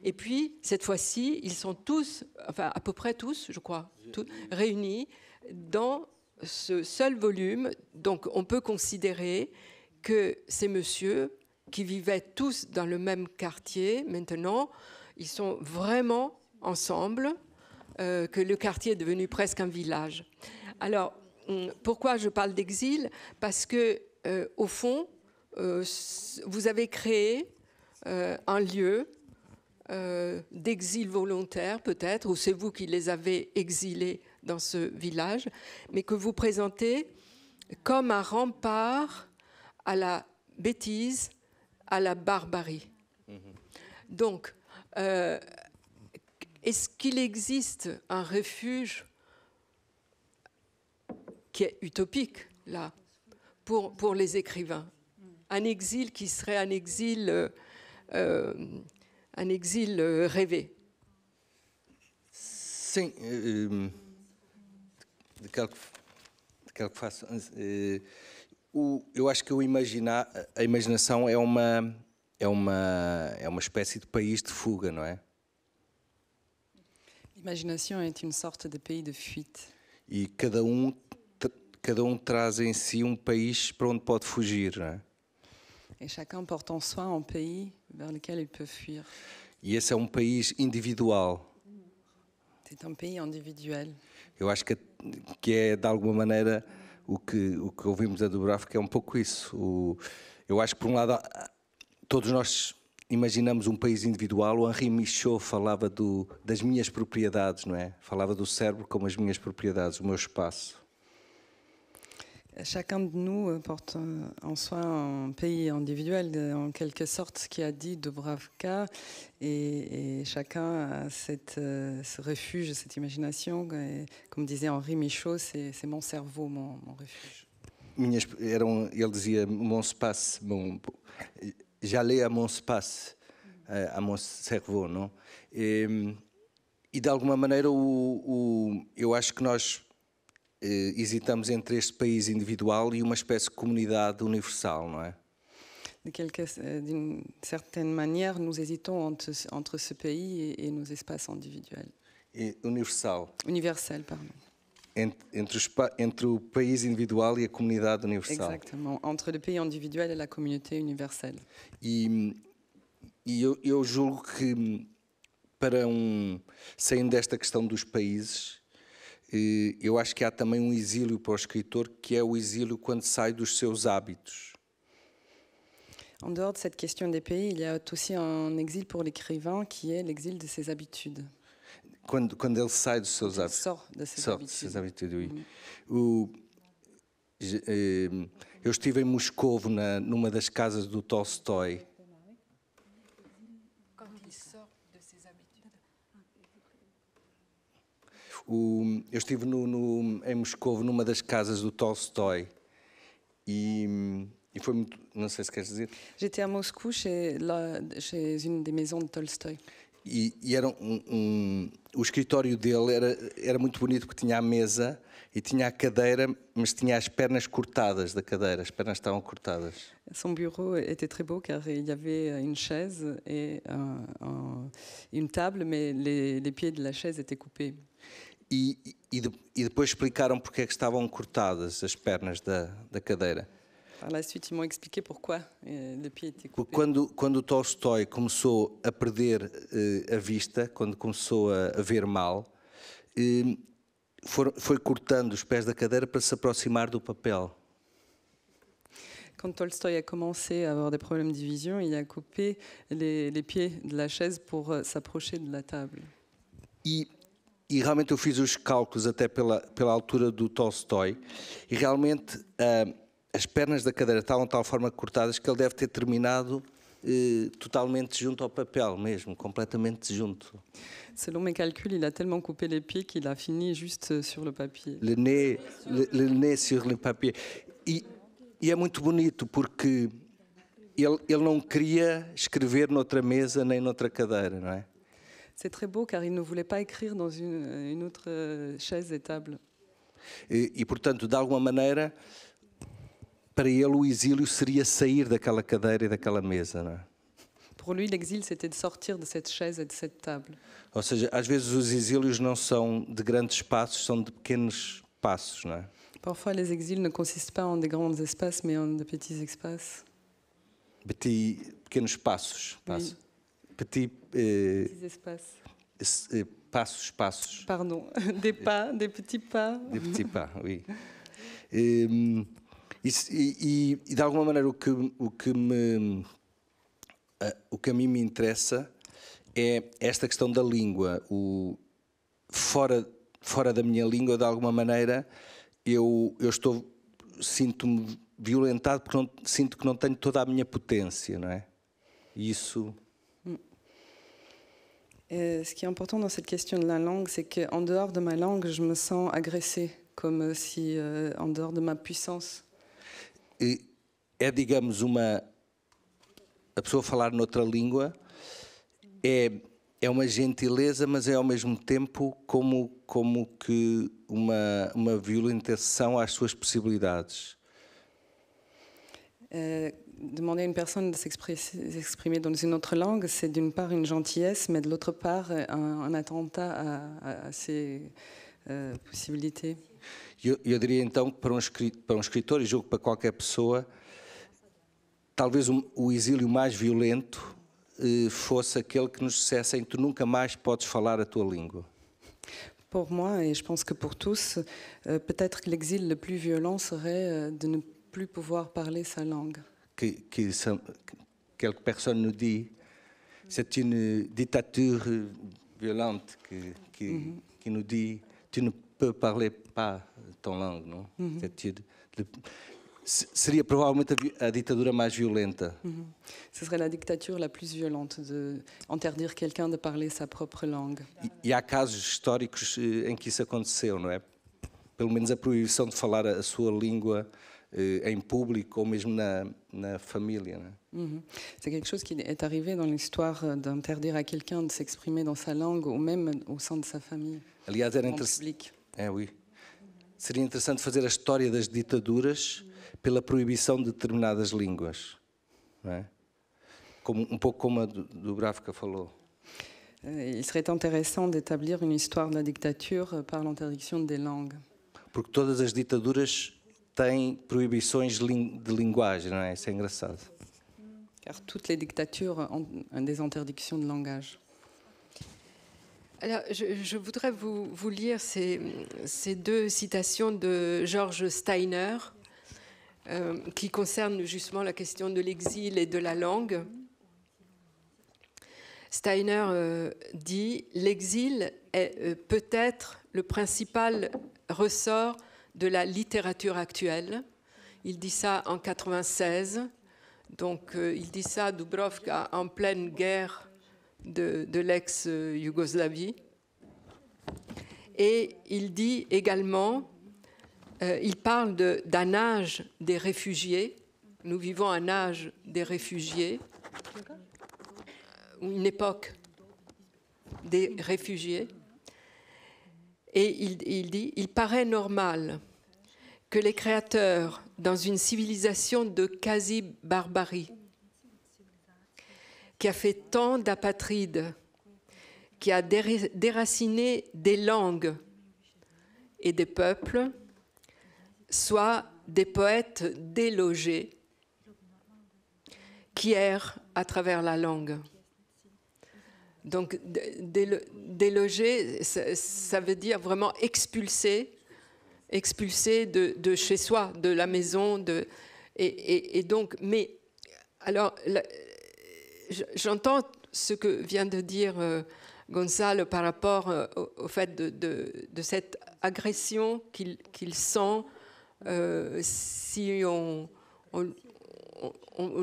B: Et puis, cette fois-ci, ils sont tous, enfin à peu près tous, je crois, réunis dans ce seul volume. Donc, on peut considérer que ces messieurs qui vivaient tous dans le même quartier, maintenant, ils sont vraiment ensemble, que le quartier est devenu presque un village. Alors, pourquoi je parle d'exil? Parce que, au fond, vous avez créé un lieu d'exil volontaire, peut-être, ou c'est vous qui les avez exilés dans ce village, mais que vous présentez comme un rempart à la bêtise, à la barbarie. Donc, est-ce qu'il existe un refuge qui est utopique, là, pour les écrivains? Un exil qui serait un exil rêvé?
E: Sim, daquela que faço. Eu acho que a imaginação é uma espécie de país de fuga, não é?
F: L'imagination est une sorte de pays de fuite.
E: E cada um traz em si país para onde pode fugir, não é?
F: Et chacun porte en soi un pays vers lequel il peut fuir.
E: E esse é país individual.
F: C'est un pays individuel.
E: Eu acho que é, de alguma maneira, o que ouvimos a Dubravka é pouco isso. Eu acho que, por um lado, todos nós imaginamos país individual. O Henri Michaud falava das minhas propriedades, não é? Falava do cérebro como as minhas propriedades, o meu espaço.
F: Chacun de nous porte en soi un pays individuel, en quelque sorte, ce qu'a dit Dubravka, et chacun a ce refuge, cette imagination. Et, comme disait Henri Michaud, c'est mon cerveau, mon refuge.
E: Ele dizia mon espace, j'allais à mon espace, à mon cerveau, não? E de alguma maneira eu acho que nós hesitamos entre este país individual e uma espécie de comunidade universal, não é?
F: D'une certaine manière, nous hésitons entre ce pays et nos espaces individuels.
E: Universal.
F: Universel, pardon.
E: Entre o país individual e a comunidade universal.
F: Exactement, entre le pays individuel et la communauté universelle.
E: E eu julgo que, saindo desta questão dos países, eu acho que há também exílio para o escritor, que é o exílio quando sai dos seus hábitos.
F: En dehors de cette question des pays, il y a aussi un exil pour l'écrivain qui est l'exil de ses habitudes.
E: Quando ele sai dos seus hábitos.
F: Sort de ses habitudes.
E: Oui. Eu estive em Moscovo, numa das casas do Tolstói. Eu estive em Moscovo, numa das casas do Tolstói, e foi muito. Não sei se queres dizer.
F: J'étais à Moscou chez une des maisons de Tolstoï.
E: E era o escritório dele era muito bonito porque tinha a mesa e tinha a cadeira, mas tinha as pernas cortadas da cadeira, as pernas estavam cortadas.
F: Son bureau était très beau car il y avait une chaise et une table, mais les pieds de la chaise étaient coupés.
E: E depois explicaram porque é que estavam cortadas as pernas da cadeira.
F: Par la suite, ils m'ont expliqué pourquoi les pieds étaient
E: Porque
F: coupés.
E: quando Tolstói começou a perder a vista, quando começou a ver mal, foi cortando os pés da cadeira para se aproximar do papel.
F: Quand Tolstoï a commencé à avoir des problèmes de vision, il a coupé les pieds de la chaise pour s'approcher de la table.
E: E realmente eu fiz os cálculos até pela altura do Tolstói e realmente as pernas da cadeira estavam de tal forma cortadas que ele deve ter terminado totalmente junto ao papel mesmo, completamente junto.
F: Selon mes calculs, il a tellement coupé les pieds qu'il a fini juste sur le papier.
E: Le nez sur le papier. E é muito bonito porque ele não queria escrever noutra mesa nem noutra cadeira, não é?
F: C'est très beau car il ne voulait pas écrire dans une autre chaise et table.
E: E portanto, de alguma maneira, para ele o exílio seria sair daquela cadeira e daquela mesa, não é?
F: Pour lui, l'exil, c'était de sortir de cette chaise et de cette table.
E: Ou seja, às vezes os exílios não são de grandes espaços, são de pequenos passos, não é?
F: Parfois, les exils ne consistent pas en des grands espaces, mais en de petits espaces.
E: Pequenos passos.
F: Oui.
E: Petits
F: Petits espaces.
E: passos.
F: Pardon, des pas, des petits pas.
E: Des petits pas, oui. E de alguma maneira o que a mim me interessa é esta questão da língua. Fora da minha língua, de alguma maneira, eu sinto-me violentado porque sinto que não tenho toda a minha potência, não é? E isso...
F: Ce qui est important dans cette question de la langue, c'est qu'en dehors de ma langue, je me sens agressée, comme si en dehors de ma puissance.
E: É, digamos, a pessoa falar noutra língua é uma gentileza, mas é ao mesmo tempo como que uma violentação às suas possibilidades.
F: Demander à une personne de s'exprimer dans une autre langue, c'est d'une part une gentillesse, mais de l'autre part un attentat à ses possibilités.
E: Eu diria então que para um escritor, e julgo para qualquer pessoa, talvez o exílio mais violento fosse aquele que nos dissessem: tu nunca mais podes falar a tua língua.
F: Pour moi, et je pense que pour tous, peut-être que l'exil le plus violent serait de ne plus pouvoir parler sa langue.
E: Quelques personnes nous disent c'est une dictature violente qui nous dit tu ne peux parler pas ton langue, não? Seria provavelmente a ditadura mais violenta.
F: Ce serait la dictature la plus violente, de interdire quelqu'un de parler sa propre langue.
E: E há casos históricos em que isso aconteceu, não é? Pelo menos a proibição de falar a sua língua em público ou mesmo na família, não é?
F: C'est quelque chose qui est arrivé dans l'histoire d'interdire à quelqu'un de s'exprimer dans sa langue ou même au sein de sa famille.
E: Aliás, era interessante. Oui. Seria interessante fazer a história das ditaduras pela proibição de determinadas línguas, não é? Um pouco como a do Dubravka falou.
F: Il serait intéressant d'établir une histoire de la dictature par l'interdiction des langues.
E: Porque todas as ditaduras têm proibições de linguagem, não é? Isso é engraçado.
F: Car toutes les dictatures ont des interdictions de langage.
B: Alors, je voudrais vous lire ces deux citations de George Steiner qui concernent justement la question de l'exil et de la langue. Steiner dit « L'exil est peut-être le principal ressort de la littérature actuelle ». Il dit ça en 1996. Donc, il dit ça, Dubravka, en pleine guerre de l'ex-Yougoslavie. Et il dit également, il parle d'un âge des réfugiés. Nous vivons un âge des réfugiés, une époque des réfugiés. Et il dit, il paraît normal que les créateurs, dans une civilisation de quasi-barbarie, qui a fait tant d'apatrides, qui a déraciné des langues et des peuples, soient des poètes délogés qui errent à travers la langue. Donc, déloger, ça veut dire vraiment expulser de chez soi, de la maison. Et donc, mais, alors, j'entends ce que vient de dire Gonzalo par rapport au fait de cette agression qu'il sent si on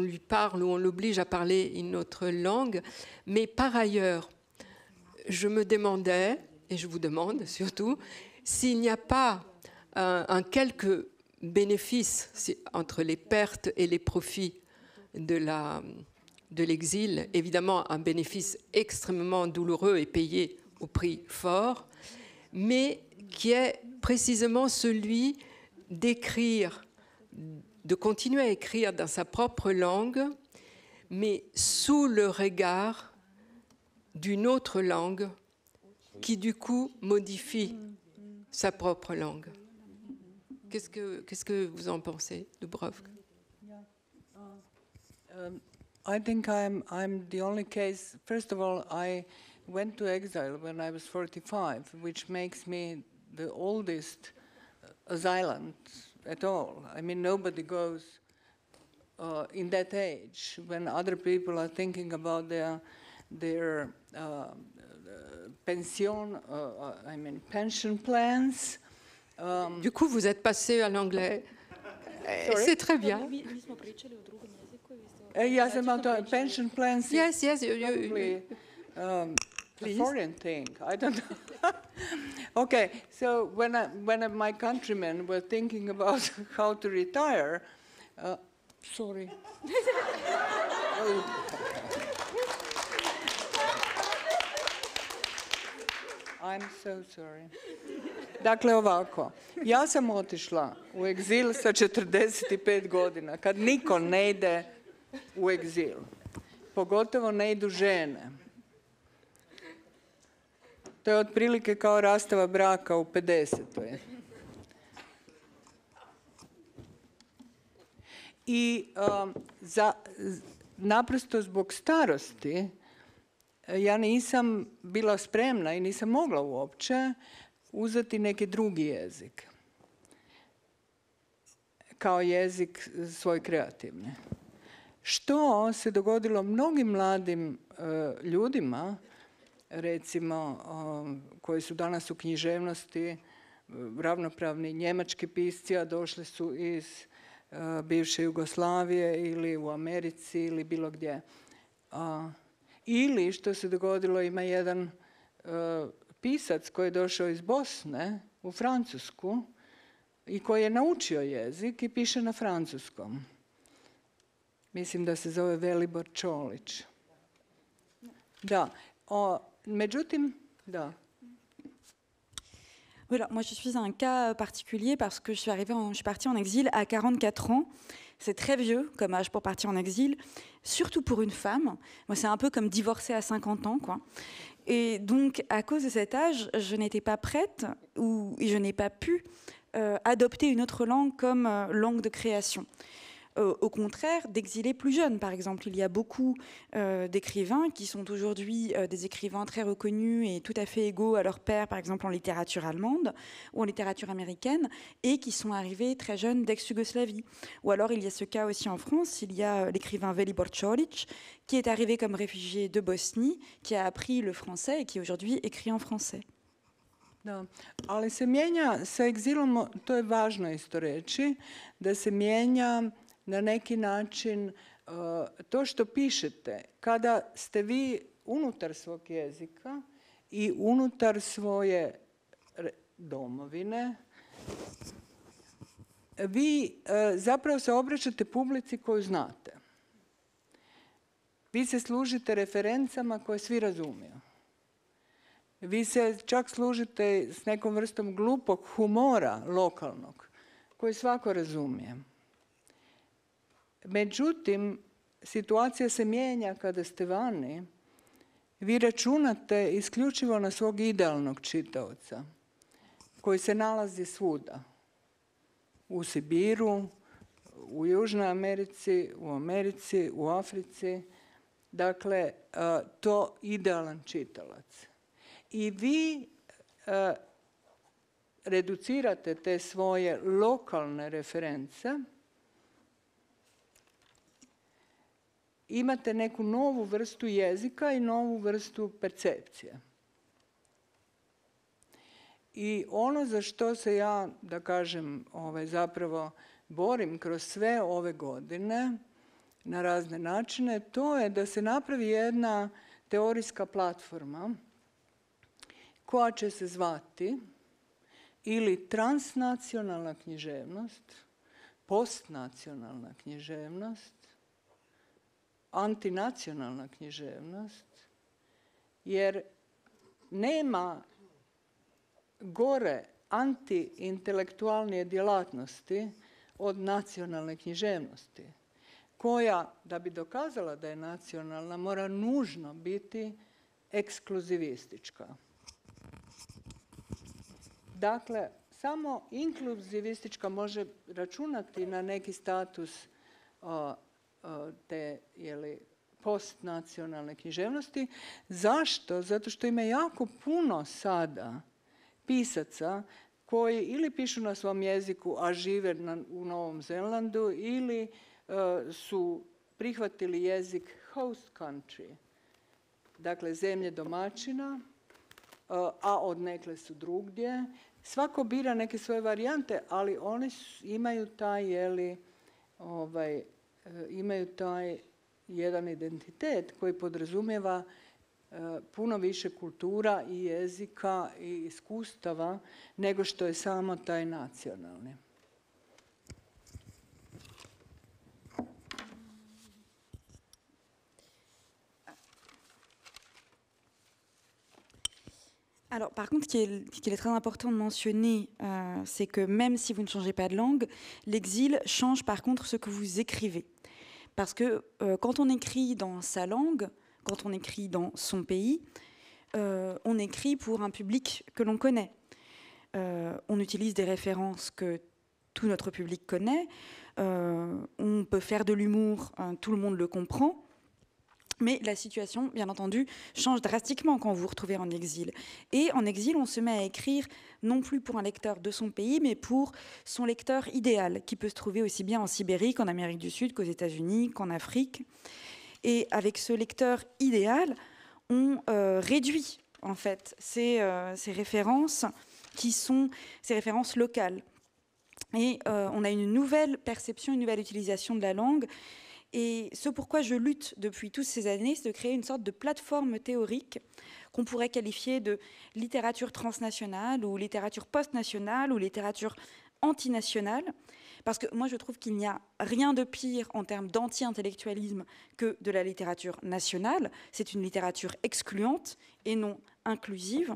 B: lui parle ou on l'oblige à parler une autre langue. Mais par ailleurs, je me demandais, et je vous demande surtout, s'il n'y a pas un quelque bénéfice entre les pertes et les profits de l'exil, évidemment un bénéfice extrêmement douloureux et payé au prix fort, mais qui est précisément celui d'écrire, de continuer à écrire dans sa propre langue, mais sous le regard d'une autre langue qui, du coup, modifie sa propre langue. Qu'est-ce que vous en pensez, Dubravka?
C: I think I'm the only case. First of all, I went to exile when I was 45, which makes me the oldest asylant at all. I mean, nobody goes in that age when other people are thinking about their pension plans.
B: Du coup, vous êtes passé à l'anglais. C'est très bien.
C: Yes, about pension plans.
B: Yes.
C: A foreign thing. I don't know. Okay, so when my countrymen were thinking about how to retire, sorry. I'm so sorry. Dakle, ovako. Ja sam otišla u egzil sa 45 godina, kad niko ne ide u egzil. Pogotovo ne idu žene. To je otprilike kao rastava braka u 50. I naprosto zbog starosti ja nisam bila spremna i nisam mogla uopće uzeti neki drugi jezik kao jezik svoj kreativni. Što se dogodilo mnogim mladim ljudima, recimo koji su danas u književnosti, ravnopravni njemački pisci, a došli su iz bivše Jugoslavije ili u Americi ili bilo gdje. Ili što se dogodilo, ima jedan pisac koji je došao iz Bosne u Francusku i koji je naučio jezik i piše na francuskom. Mislim da se zove Velibor Čolić. Da. Međutim, da.
D: Voilà, moi je suis un cas particulier parce que je suis partie en exil à 44 ans. C'est très vieux comme âge pour partir en exil, surtout pour une femme. Moi, c'est un peu comme divorcer à 50 ans, quoi. Et donc, à cause de cet âge, je n'étais pas prête ou je n'ai pas pu adopter une autre langue comme langue de création. Au contraire, d'exilés plus jeunes, par exemple. Il y a beaucoup d'écrivains qui sont aujourd'hui des écrivains très reconnus et tout à fait égaux à leur père, par exemple en littérature allemande ou en littérature américaine, et qui sont arrivés très jeunes d'ex-Yougoslavie. Ou alors, il y a ce cas aussi en France, il y a l'écrivain Velibor Čolić, qui est arrivé comme réfugié de Bosnie, qui a appris le français et qui aujourd'hui écrit en français.
C: Da, ali se mijenja sa egzilom, to je važno isto reći, da se mijenja na neki način to što pišete. Kada ste vi unutar svog jezika i unutar svoje domovine, vi zapravo se obraćate publici koju znate. Vi se služite referencama koje svi razumiju. Vi se čak služite s nekom vrstom glupog humora lokalnog, koji svako razumije. Međutim, situacija se mijenja kada ste vani. Vi računate isključivo na svog idealnog čitaoca, koji se nalazi svuda. U Sibiru, u Južnoj Americi, u Africi. Dakle, to idealan čitalac. I vi reducirate te svoje lokalne reference, imate neku novu vrstu jezika i novu vrstu percepcije. I ono za što se ja, da kažem, zapravo borim kroz sve ove godine na razne načine, to je da se napravi jedna teorijska platforma koja će se zvati ili transnacionalna književnost, postnacionalna književnost, antinacionalna književnost, jer nema gore antiintelektualnije djelatnosti od nacionalne književnosti, koja, da bi dokazala da je nacionalna, mora nužno biti ekskluzivistička. Dakle, samo inkluzivistička može računati na neki status te postnacionalne književnosti. Zašto? Zato što ima jako puno sada pisaca koji ili pišu na svom jeziku, a žive u Novom Zelandu, ili su prihvatili jezik host country, dakle zemlje domaćina, a odnekle su drugdje. Svako bira neke svoje varijante, ali oni imaju taj jedan identitet koji podrazumijeva puno više kultura i jezika i iskustava nego što je samo taj nacionalni.
D: Alors, par contre, ce qu'il est très important de mentionner, c'est que même si vous ne changez pas de langue, l'exil change par contre ce que vous écrivez. Parce que quand on écrit dans sa langue, quand on écrit dans son pays, on écrit pour un public que l'on connaît. On utilise des références que tout notre public connaît. On peut faire de l'humour, tout le monde le comprend. Mais la situation, bien entendu, change drastiquement quand vous vous retrouvez en exil. Et en exil, on se met à écrire non plus pour un lecteur de son pays, mais pour son lecteur idéal, qui peut se trouver aussi bien en Sibérie qu'en Amérique du Sud, qu'aux États-Unis, qu'en Afrique. Et avec ce lecteur idéal, on réduit en fait ces références qui sont ces références locales. Et on a une nouvelle perception, une nouvelle utilisation de la langue. Et ce pourquoi je lutte depuis toutes ces années, c'est de créer une sorte de plateforme théorique qu'on pourrait qualifier de littérature transnationale ou littérature post-nationale ou littérature antinationale. Parce que moi, je trouve qu'il n'y a rien de pire en termes d'anti-intellectualisme que de la littérature nationale. C'est une littérature excluante et non inclusive.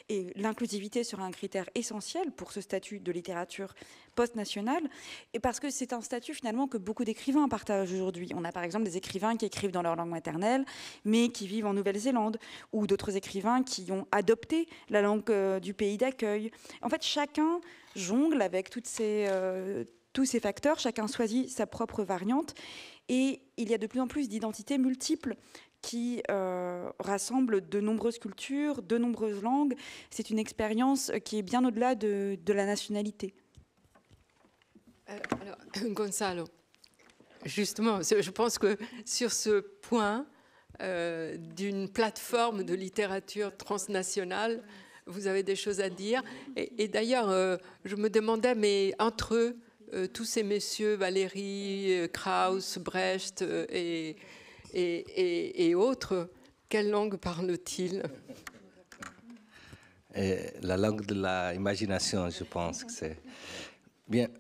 D: Et l'inclusivité sera un critère essentiel pour ce statut de littérature post-nationale. Et parce que c'est un statut finalement que beaucoup d'écrivains partagent aujourd'hui. On a par exemple des écrivains qui écrivent dans leur langue maternelle, mais qui vivent en Nouvelle-Zélande, ou d'autres écrivains qui ont adopté la langue du pays d'accueil. En fait, chacun jongle avec tous ces facteurs, chacun choisit sa propre variante, et il y a de plus en plus d'identités multiples qui rassemblent de nombreuses cultures, de nombreuses langues. C'est une expérience qui est bien au-delà de la nationalité.
B: Alors, Gonzalo, justement, je pense que sur ce point d'une plateforme de littérature transnationale, vous avez des choses à dire. Et d'ailleurs, je me demandais, mais entre eux, tous ces messieurs, Valéry, Krauss, Brecht et autres, quelle langue parlent-ils?
E: La langue de l'imagination, je pense que c'est bien.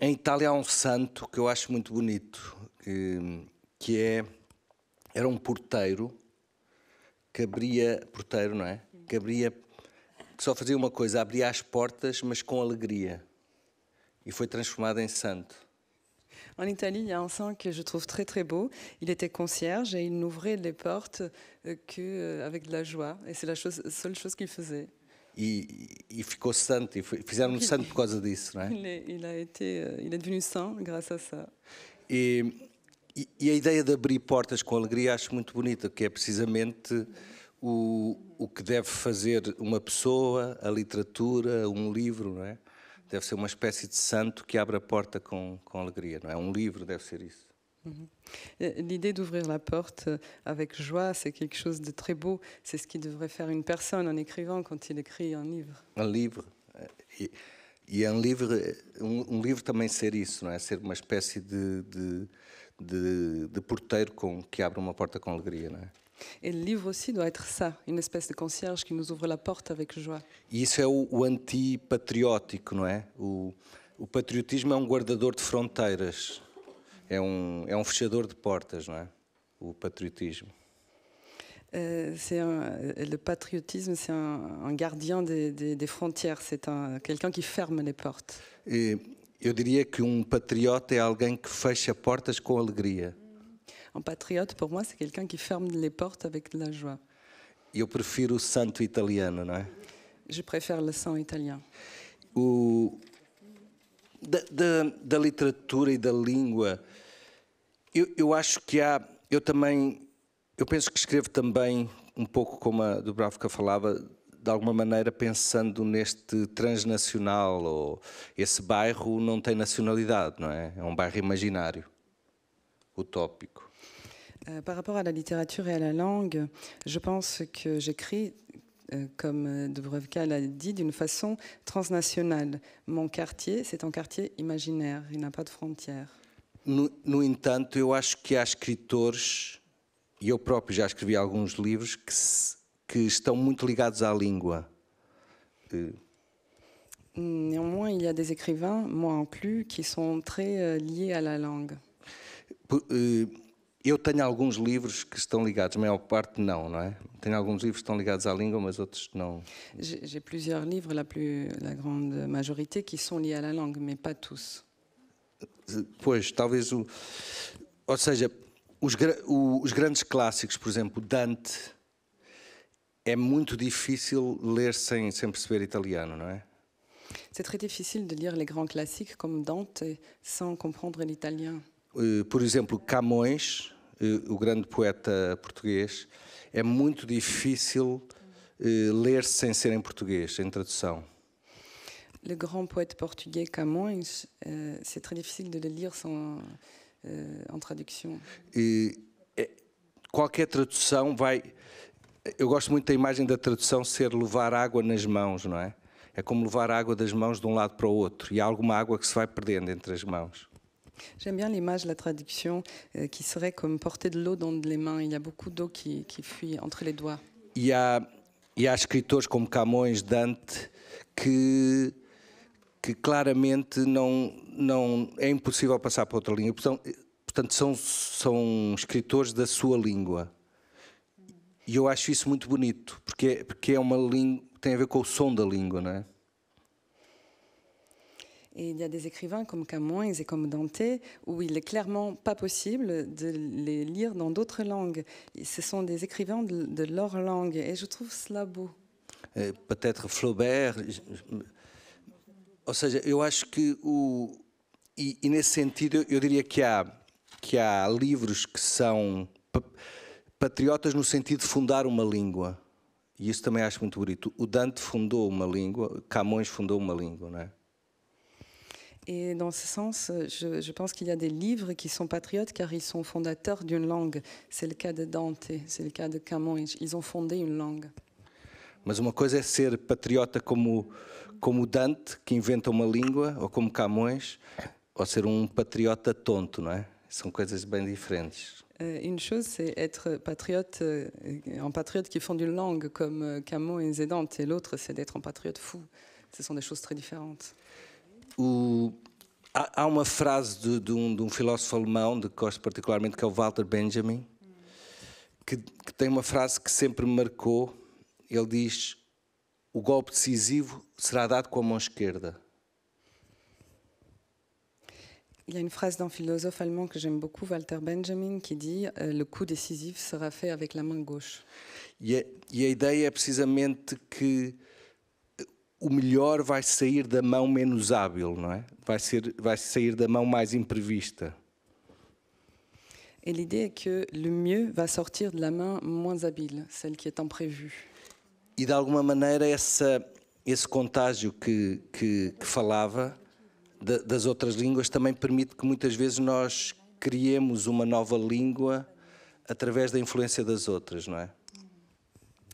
E: Em Itália há um santo que eu acho muito bonito, que é era um porteiro que abria, porteiro, não é? Que só fazia uma coisa, abria as portas, mas com alegria. Et foi transformado em santo.
F: En Italie, il y a un saint que je trouve très très beau. Il était concierge et il n'ouvrait les portes qu'avec de la joie. Et c'est la seule chose qu'il faisait.
E: E ficou santo, e fizeram-no santo por causa disso, não é?
F: Il est devenu saint grâce à ça.
E: E a ideia de abrir portas com alegria acho muito bonita, que é precisamente o que deve fazer uma pessoa, a literatura, um livro, não é? Deve ser uma espécie de santo que abre a porta com alegria, não é? Um livro deve ser isso.
F: L'idée d'ouvrir la porte avec joie, c'est quelque chose de très beau. C'est ce qui devrait faire une personne en écrivant quand il écrit un livre.
E: Um livro. E um livro também ser isso, não é? Ser uma espécie de porteiro que abre uma porta com alegria, não é?
F: Et le livre aussi doit être ça, une espèce de concierge qui nous ouvre la porte avec joie.
E: E isso é o antipatriótico, não é? O patriotismo é um guardador de fronteiras, é um fechador de portas, não é? O patriotismo.
F: Le patriotisme, c'est un gardien des frontières, c'est quelqu'un qui ferme les portes.
E: Eu diria que patriota é alguém que fecha portas com alegria.
F: Un patriote, pour moi, c'est quelqu'un qui ferme les portes avec de la joie.
E: Eu prefiro o santo italiano, não é?
F: Je préfère le saint italien.
E: Da literatura e da língua, eu acho que há... Eu penso que escrevo também, um pouco como a Dubravka falava, de alguma maneira pensando neste transnacional, ou esse bairro não tem nacionalidade, não é? É um bairro imaginário, utópico.
F: Par rapport à la littérature et à la langue, je pense que j'écris, comme Dubravka l'a dit, d'une façon transnationale. Mon quartier, c'est un quartier imaginaire, il n'a pas de frontières.
E: No entanto, eu acho que há escritores, e eu próprio já escrevi alguns livros, que estão muito ligados à língua.
F: Néanmoins, il y a des écrivains, moi inclus, qui sont très liés à la langue.
E: Eu tenho alguns livros que estão ligados, a maior parte não é? Tenho alguns livros que estão ligados à língua, mas outros não.
F: J'ai plusieurs livres, la grande majorité, qui sont liés à la langue, mais pas tous.
E: Pois, talvez ou seja, os grandes clássicos, por exemplo, Dante, é muito difícil ler sem perceber italiano, não é?
F: C'est très difficile de lire les grands classiques comme Dante sans comprendre l'italien.
E: Por exemplo, Camões, o grande poeta português, é muito difícil ler sem ser em português, em tradução.
F: Le grand poète portugais Camões, c'est très difficile de le lire en traduction.
E: Qualquer tradução vai... Eu gosto muito da imagem da tradução ser levar água nas mãos, não é? É como levar água das mãos de um lado para o outro, e há alguma água que se vai perdendo entre as mãos.
F: J'aime bien l'image de la traduction qui serait comme porter de l'eau dans les mains. Il y a beaucoup d'eau qui fuit entre les doigts.
E: E há escritores como Camões, Dante, que claramente não é impossível passar para outra língua. Portanto, são escritores da sua língua. E eu acho isso muito bonito, porque é uma língua, tem a ver com o som da língua, não é?
F: Et il y a des écrivains comme Camões et comme Dante où il n'est clairement pas possible de les lire dans d'autres langues. Ce sont des écrivains de leur langue et je trouve cela beau.
E: Peut-être Flaubert. Ou seja, eu acho que e nesse sentido eu diria que há livros que são patriotas no sentido de fundar uma língua. E isso também acho muito bonito. O Dante fundou uma língua, Camões fundou uma língua, não é?
F: Et dans ce sens, je pense qu'il y a des livres qui sont patriotes car ils sont fondateurs d'une langue. C'est le cas de Dante, c'est le cas de Camões. Ils ont fondé une langue.
E: Mas uma coisa é ser patriota como Dante, que inventa uma língua, ou como Camões, ou ser patriota tonto, não é? São coisas bem diferentes.
F: Une chose, c'est être patriote, un patriote qui fonde une langue comme Camões et Dante, et l'autre, c'est d'être un patriote fou. Ce sont des choses très différentes.
E: Há uma frase de um filósofo alemão que gosto particularmente, que é o Walter Benjamin, que tem uma frase que sempre me marcou. Ele diz: o golpe decisivo será dado com a mão esquerda.
F: Il y a une phrase d'un philosophe allemand que j'aime beaucoup, Walter Benjamin, qui dit le coup décisif sera fait avec la main gauche.
E: E a ideia é precisamente que o melhor vai sair da mão menos hábil, não é? Vai sair da mão mais imprevista.
F: Et l'idée est que le mieux va sortir de la main moins habile, celle qui est imprévue.
E: E de alguma maneira esse contágio que falava das outras línguas também permite que muitas vezes nós criemos uma nova língua através da influência das outras, não é?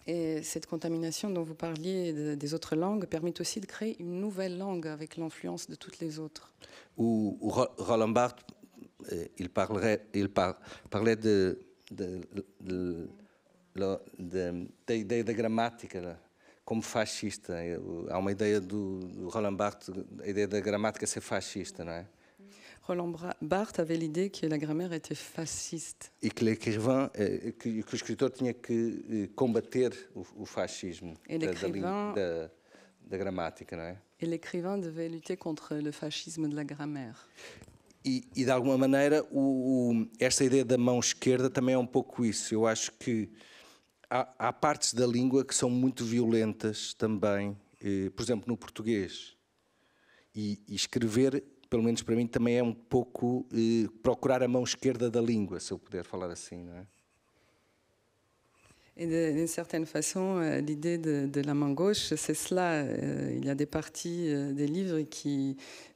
F: Et cette contamination dont vous parliez des autres langues permet aussi de créer une nouvelle langue avec l'influence de toutes les autres.
E: O Roland Barthes, il parlait da ideia da gramática como fascista. Há uma ideia do Roland Barthes, a ideia da gramática ser fascista, não é?
F: Roland Barthes avait l'idée que la grammaire était fasciste.
E: E que l'écrivain, que o escritor tinha que combater o fascismo da gramática, não é?
F: Et l'écrivain devait lutter contre le fascisme de la grammaire.
E: E de alguma maneira, esta ideia da mão esquerda também é um pouco isso. Eu acho que há partes da língua que são muito violentas também, por exemplo, no português. E escrever, pelo menos para mim, também é um pouco procurar a mão esquerda da língua, se eu puder falar assim, não é?
F: Et d'une certaine façon, l'idée de la main gauche, c'est cela. Il y a des parties des livres,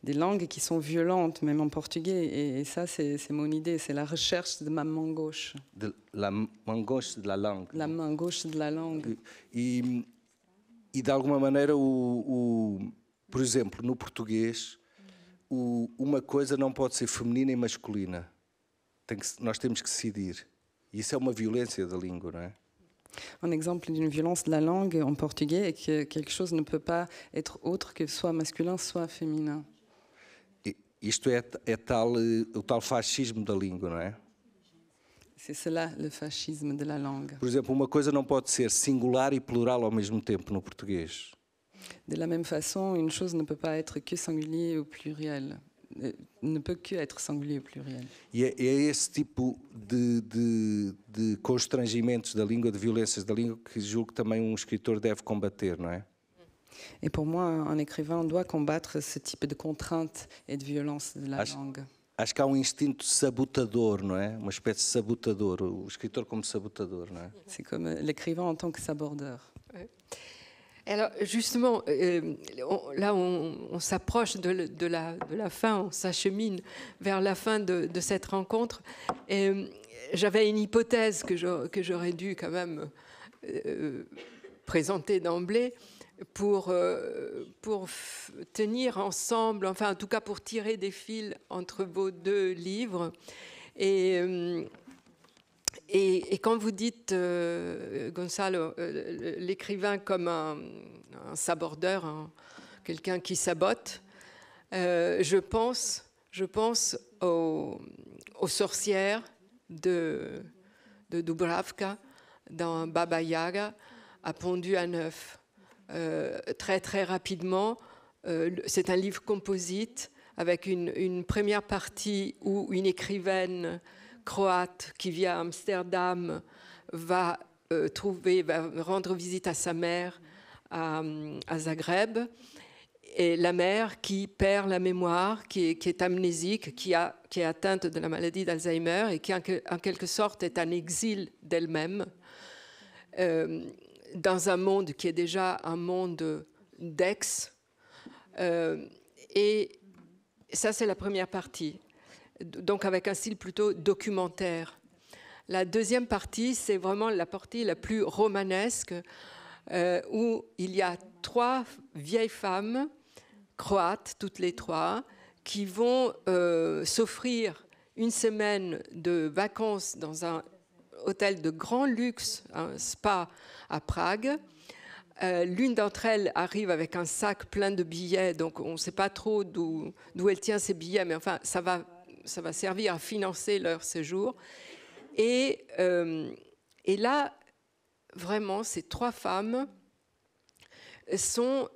F: des langues qui sont violentes, même en portugais. Et ça, c'est mon idée, c'est la recherche de ma main gauche.
E: De la main gauche de la langue.
F: La main gauche de la langue.
E: E de alguma maneira, por exemplo, no português, uma coisa não pode ser feminina e masculina. Nós temos que decidir. E isso é uma violência da língua, não é?
F: Un exemple d'une violence de la langue en portugais est que quelque chose ne peut pas être autre que soit masculin, soit féminin.
E: Isto é o tal fascismo da língua, não é?
F: C'est cela, le fascisme de la langue.
E: Por exemplo, uma coisa não pode ser singular e plural ao mesmo tempo no português.
F: De la même façon, une chose ne peut pas être que singulier ou pluriel. Ne peut que être singulier ou pluriel.
E: E é esse tipo de constrangimentos da língua, de violências da língua, que julgo que também um escritor deve combater, não é?
F: Et pour moi, un écrivain doit combattre ce type de contraintes et de violence de la langue.
E: Acho que há um instinto sabotador, não é? Uma espécie de sabotador, o escritor como sabotador, não é?
F: C'est comme l'écrivain en tant que sabordeur.
B: Ouais. Alors justement, là on s'approche de la fin, on s'achemine vers la fin de cette rencontre. Et j'avais une hypothèse que j'aurais dû quand même présenter d'emblée pour tenir ensemble, enfin en tout cas pour tirer des fils entre vos deux livres. Et quand vous dites, Gonçalo, l'écrivain comme un sabordeur, quelqu'un qui sabote, je pense aux sorcières de Dubravka dans Baba Yaga à Pendu à Neuf. Très très rapidement, c'est un livre composite avec une première partie où une écrivaine croate qui vit à Amsterdam va rendre visite à sa mère à Zagreb, et la mère qui perd la mémoire, qui est amnésique, qui est atteinte de la maladie d'Alzheimer et qui en quelque sorte est en exil d'elle-même dans un monde qui est déjà un monde d'ex. Et ça, c'est la première partie. Donc avec un style plutôt documentaire. La deuxième partie, c'est vraiment la partie la plus romanesque, où il y a 3 vieilles femmes croates, toutes les 3, qui vont s'offrir une semaine de vacances dans un hôtel de grand luxe, un spa à Prague. L'une d'entre elles arrive avec un sac plein de billets, donc on ne sait pas trop d'où elle tient ces billets, mais enfin ça va servir à financer leur séjour. Et Et là, vraiment, ces 3 femmes sont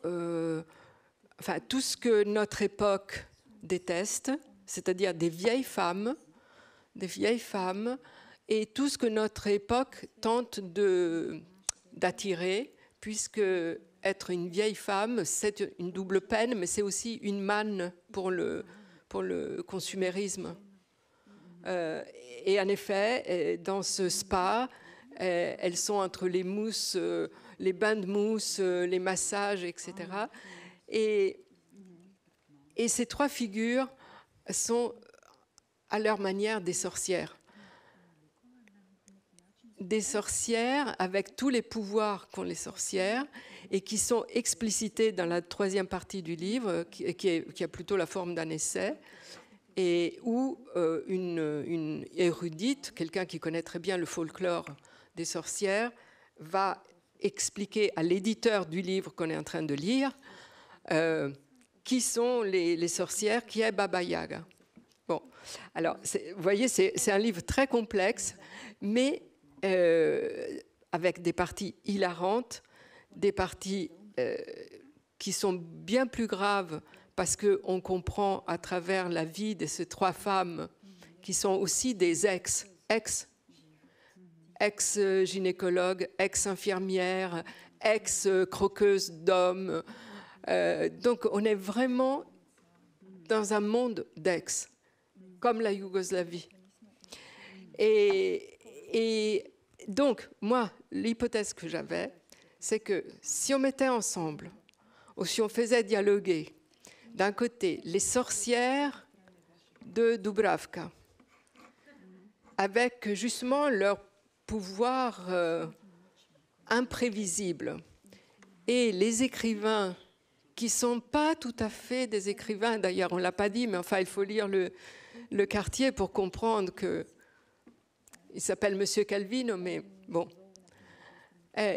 B: enfin, tout ce que notre époque déteste, c'est-à-dire des vieilles femmes, et tout ce que notre époque tente d'attirer, puisque être une vieille femme, c'est une double peine, mais c'est aussi une manne pour le consumérisme. Et en effet, dans ce spa, elles sont entre les mousses, les bains de mousse, les massages, etc. Et ces 3 figures sont à leur manière des sorcières. Des sorcières avec tous les pouvoirs qu'ont les sorcières et qui sont explicités dans la 3e partie du livre, qui a plutôt la forme d'un essai, et où une érudite, quelqu'un qui connaît très bien le folklore des sorcières, va expliquer à l'éditeur du livre qu'on est en train de lire qui sont les sorcières, qui est Baba Yaga. Bon, alors, vous voyez, c'est un livre très complexe, mais avec des parties hilarantes, des parties qui sont bien plus graves parce qu'on comprend à travers la vie de ces 3 femmes qui sont aussi des ex-gynécologues, ex-infirmières, ex-croqueuses d'hommes. Donc on est vraiment dans un monde d'ex, comme la Yougoslavie. Et donc, moi, l'hypothèse que j'avais, c'est que si on mettait ensemble, ou si on faisait dialoguer, d'un côté, les sorcières de Dubravka, avec justement leur pouvoir imprévisible, et les écrivains qui ne sont pas tout à fait des écrivains, d'ailleurs on ne l'a pas dit, mais enfin il faut lire le Quartier pour comprendre que il s'appelle Monsieur Calvino, mais bon.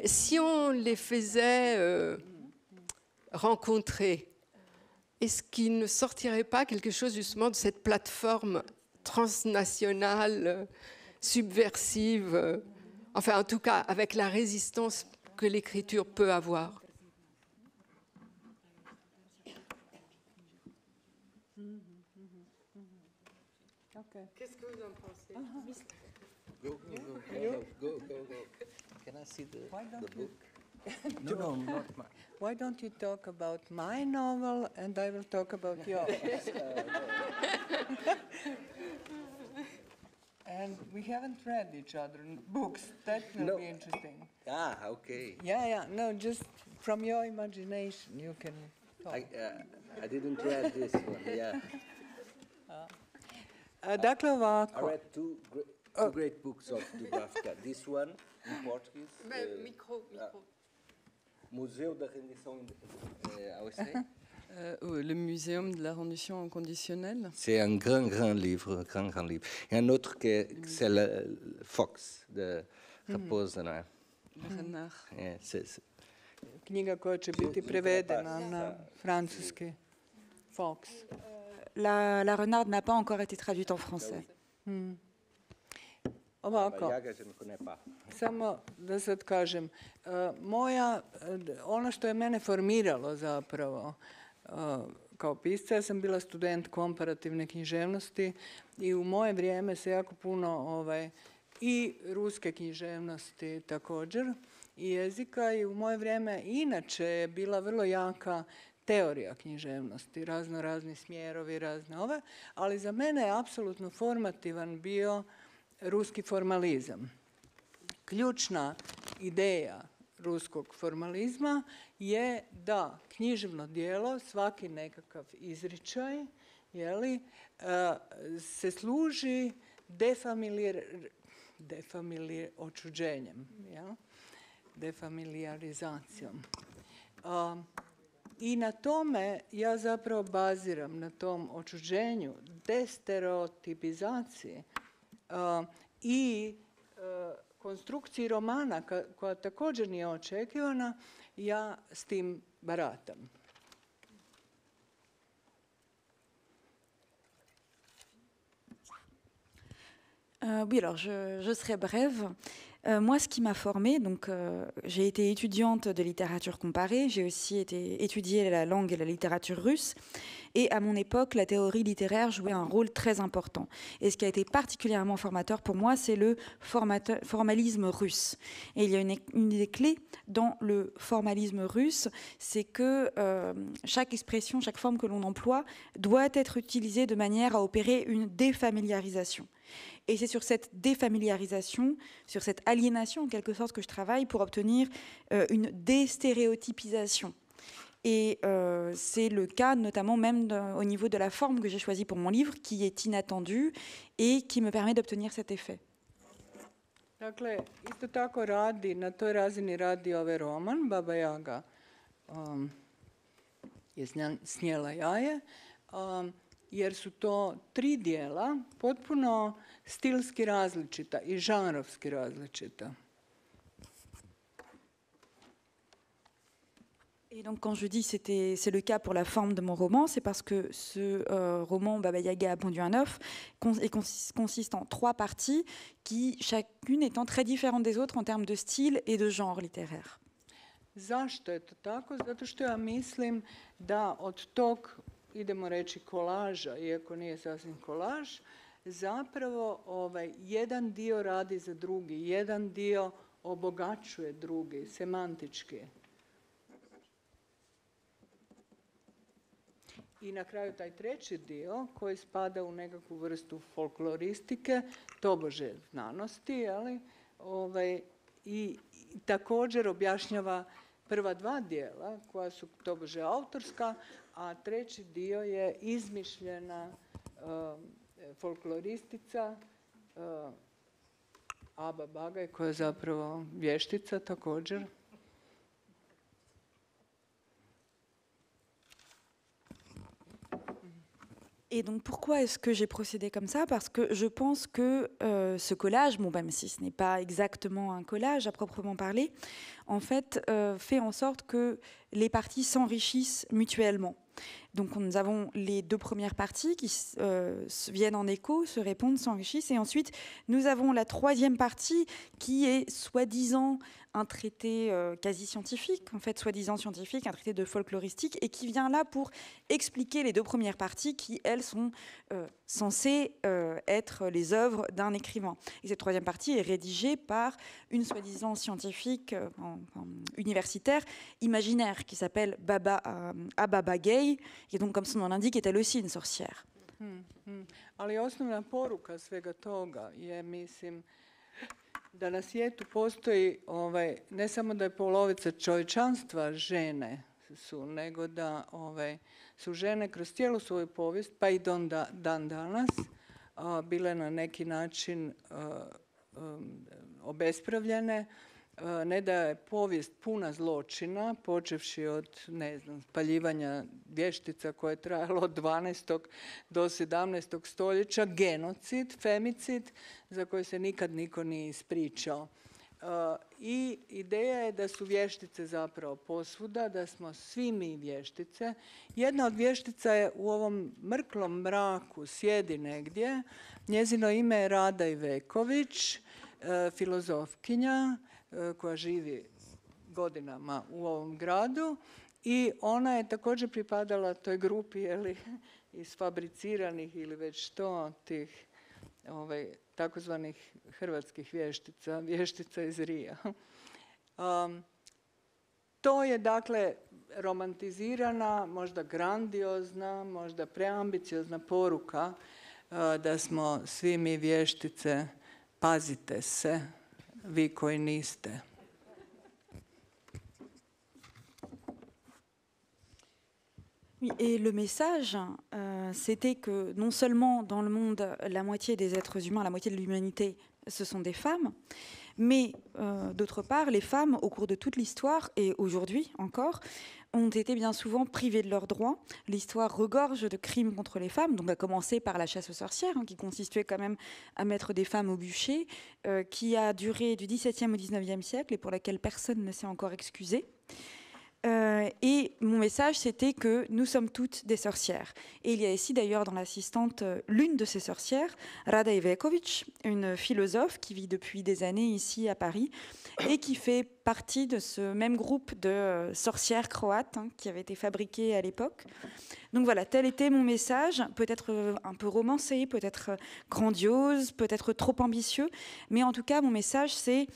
B: Si on les faisait rencontrer, est-ce qu'il ne sortirait pas quelque chose justement de cette plateforme transnationale, subversive, enfin en tout cas avec la résistance que l'écriture peut avoir?
C: Qu'est-ce que vous en pensez?
E: Go. Can I see the book? No, not mine.
C: Why don't you talk about my novel and I will talk about yours? And we haven't read each other's books. That will be interesting.
E: Ah, okay.
C: Yeah. No, just from your imagination you can talk.
E: I didn't read this one, yeah.
C: Dakle
E: I
C: ovako.
E: read two great books of Dubravka. This one, in Portuguese,
B: Micro.
E: Museu da Rendição I would say.
F: Le Muséum de la rendition inconditionnelle.
E: C'est un grand livre, Et un autre, c'est le Fox, de Raposa, non?
F: Le renard.
E: Yeah,
C: Knjiga koja će biti prevedena na francuski. Fox.
D: La renarde n'a pas encore été traduite en français.
C: Ovako,
E: Ja ga ne connais pas.
C: samo da sad kažem, ono što je mene formiralo zapravo kao pisca, ja sam bila student komparativne književnosti i u moje vrijeme se jako puno i ruske književnosti također i jezika i u moje vrijeme inače je bila vrlo jaka teorija književnosti, razni smjerovi, ali za mene je apsolutno formativan bio ruski formalizam. Ključna ideja ruskog formalizma je da književno djelo, svaki nekakav izričaj, se služi očuđenjem, defamiliarizacijom. I na tome ja zapravo baziram, na tom očuđenju, destereotipizaciji i konstrukciji romana, koja također nije očekivana, ja s tim baratam.
D: Oui, alors je serai brève. Moi, ce qui m'a formée, donc j'ai été étudiante de littérature comparée, j'ai aussi étudié la langue et la littérature russe, et à mon époque, la théorie littéraire jouait un rôle très important. Et ce qui a été particulièrement formateur pour moi, c'est le formalisme russe. Et il y a une des clés dans le formalisme russe, c'est que chaque expression, chaque forme que l'on emploie doit être utilisée de manière à opérer une défamiliarisation. Et c'est sur cette défamiliarisation, sur cette aliénation en quelque sorte que je travaille pour obtenir une déstéréotypisation. Et c'est le cas notamment même au niveau de la forme que j'ai choisie pour mon livre, qui est inattendue et qui me permet d'obtenir cet effet.
C: Dakle, isto tako radi, na toj razini radi ovaj roman, Baba Jaga je snijela jaje, jer su to 3 dijela potpuno stilski različita i žanrovski različita.
D: Et donc quand je dis c'est le cas pour la forme de mon roman, c'est parce que ce roman Baba Yaga a pondu un œuf consiste en 3 parties qui chacune étant très différente des autres en termes de style et de genre littéraire.
C: Zašto je to tako? Zato što ja mislim da od tog, idemo reći, kolaža, iako nije sasvim kolaž, zapravo jedan dio radi za drugi, jedan dio obogaćuje drugi, semantički. I na kraju taj treći dio koji spada u nekakvu vrstu folkloristike, tobože znanosti, i također objašnjava prva 2 dijela koja su tobože autorska, a treći dio je izmišljena folkloristica Aba Bagaj, koja je zapravo vještica također.
D: Et donc pourquoi est-ce que j'ai procédé comme ça? Parce que je pense que ce collage, bon, même si ce n'est pas exactement un collage à proprement parler, en fait fait en sorte que les parties s'enrichissent mutuellement. Donc nous avons les 2 premières parties qui viennent en écho, se répondent, s'enrichissent, et ensuite nous avons la 3e partie qui est soi-disant un traité quasi scientifique, en fait soi-disant scientifique, un traité de folkloristique, et qui vient là pour expliquer les 2 premières parties qui, elles, sont censées être les œuvres d'un écrivain. Et cette 3e partie est rédigée par une soi-disant scientifique universitaire imaginaire qui s'appelle Aba Bagaj, et donc, comme son nom l'indique, est elle aussi une sorcière.
C: Ali osnovna poruka svega toga je, mislim, da na svijetu postoji, ne samo da je polovica čovječanstva žene su, nego da su žene kroz cijelu svoju povijest, pa i dan danas, bile na neki način obespravljene. Ne da je povijest puna zločina, počevši od, ne znam, spaljivanja vještica koje je trajalo od 12. do 17. stoljeća, genocid, femicid, za koji se nikad niko nije ispričao. I ideja je da su vještice zapravo posvuda, da smo svi mi vještice. Jedna od vještica je u ovom mrklom mraku, sjedi negdje. Njezino ime je Rada Iveković, filozofkinja, koja živi godinama u ovom gradu, i ona je također pripadala toj grupi isfabriciranih ili već što tih takozvanih hrvatskih vještica, vještica iz Rija. To je dakle romantizirana, možda grandiozna, možda preambiciozna poruka da smo svi mi vještice, pazite se, vi koji niste.
D: Oui, et le message, c'était que non seulement dans le monde, la moitié des êtres humains, la moitié de l'humanité, ce sont des femmes, mais d'autre part, les femmes, au cours de toute l'histoire, et aujourd'hui encore, ont été bien souvent privées de leurs droits. L'histoire regorge de crimes contre les femmes, donc à commencer par la chasse aux sorcières, qui consistait quand même à mettre des femmes au bûcher, qui a duré du XVIIe au XIXe siècle et pour laquelle personne ne s'est encore excusé. Et mon message, c'était que nous sommes toutes des sorcières. Et il y a ici d'ailleurs dans l'assistante l'une de ces sorcières, Rada Ivekovic, une philosophe qui vit depuis des années ici à Paris et qui fait partie de ce même groupe de sorcières croates qui avait été fabriqué à l'époque. Donc voilà, tel était mon message, peut-être un peu romancé, peut-être grandiose, peut-être trop ambitieux, mais en tout cas mon message c'est: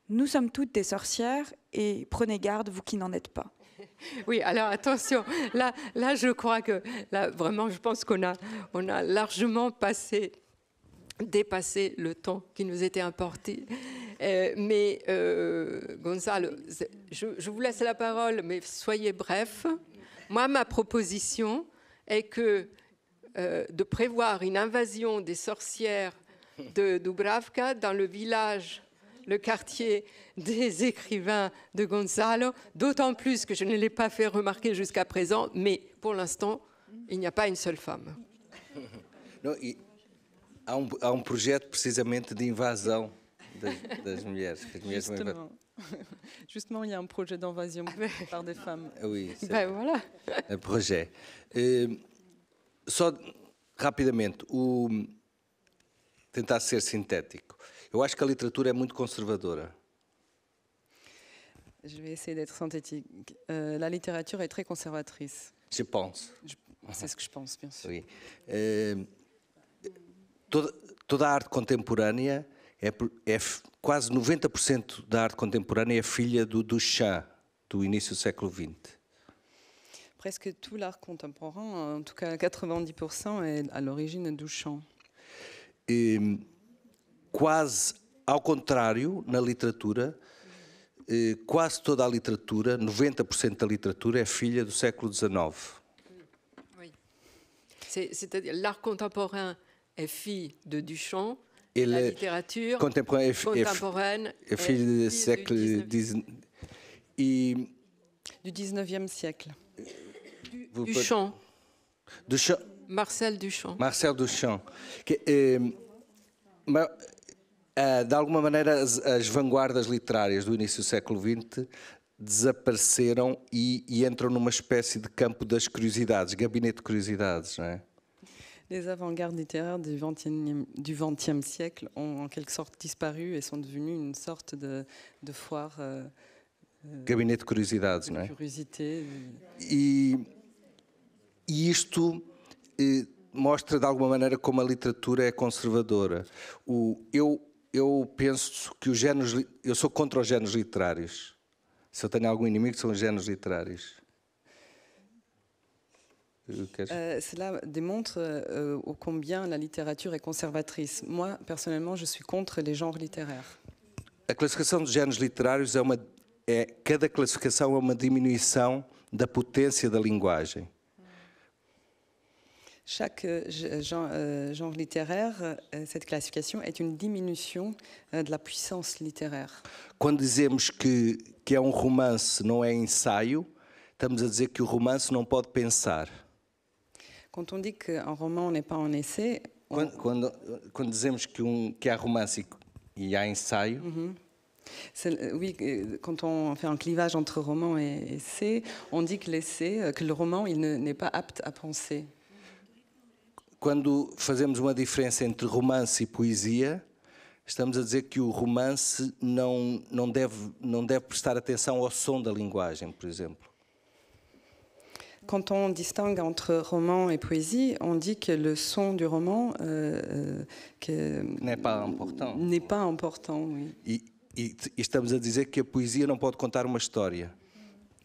D: nous sommes toutes des sorcières et prenez garde, vous qui n'en êtes pas.
B: Oui, alors attention, là je crois que, là vraiment je pense qu'on a largement dépassé le temps qui nous était imparti. Mais Gonzalo, je vous laisse la parole, mais soyez bref. Moi, ma proposition est que de prévoir une invasion des sorcières de Dubravka dans le village, le quartier des écrivains de Gonzalo, d'autant plus que je ne l'ai pas fait remarquer jusqu'à présent, mais pour l'instant, il n'y a pas une seule femme.
E: Não, e há projeto precisamente de invasão das mulheres. Que as mulheres
F: Justement, il y a un projet d'invasion par des femmes.
E: Oui, c'est
B: Voilà.
E: un projet. Só rapidamente, tentar ser sintético. Eu acho que a literatura é muito conservadora.
F: Je vais essayer d'être synthétique. La littérature est très conservatrice.
E: Je pense.
F: C'est ce que je pense, bien sûr.
E: Oui. Toda a arte contemporânea, quase 90% da arte contemporânea é filha do Duchamp, do início do século XX.
F: Presque tout l'art contemporain, en tout cas 90%, est à l'origine de Duchamp.
E: Quase ao contrário, na literatura, quase toda a literatura, 90% da literatura é filha do século XIX.
B: Oui. C'est-à-dire l'art contemporain est fille de Duchamp,
E: Et
B: la
E: le
B: littérature
E: contemporaine est fille du siècle XIX.
F: Du 19e siècle.
B: Duchamp.
E: Duchamp.
B: Marcel Duchamp.
E: Marcel Duchamp. De alguma maneira, as vanguardas literárias do início do século XX desapareceram e entram numa espécie de campo das curiosidades, gabinete de curiosidades, não é?
F: Les avant-gardes littéraires du XXe siècle ont en quelque sorte disparu et sont devenus une sorte de foire.
E: Gabinete de curiosidades, não é?
F: Curiosité.
E: E isto mostra de alguma maneira como a literatura é conservadora. Eu penso que eu sou contra os géneros literários. Se eu tenho algum inimigo, são os géneros literários.
F: Cela démontre ô combien la littérature est conservatrice. Moi, personnellement, je suis contre les genres littéraires.
E: A classificação dos géneros literários cada classificação é uma diminuição da potência da linguagem.
F: Chaque genre littéraire, cette classification est une diminution de la puissance littéraire.
E: Quando dizemos que é um romance, não é ensaio, estamos a dizer que o romance não pode pensar.
F: Quand on dit qu'un roman n'est pas un essai...
E: Quando dizemos que há romance e há ensaio...
F: Oui, quand on fait un clivage entre roman et essai, on dit que l'essai, que le roman, il n'est pas apte à penser.
E: Quando fazemos uma diferença entre romance e poesia, estamos a dizer que o romance não deve prestar atenção ao som da linguagem, por exemplo.
F: Quand on distingue entre roman et poésie, on dit que le son du roman
E: n'est pas important.
F: N'est pas important, oui.
E: E estamos a dizer que a poesia não pode contar uma história.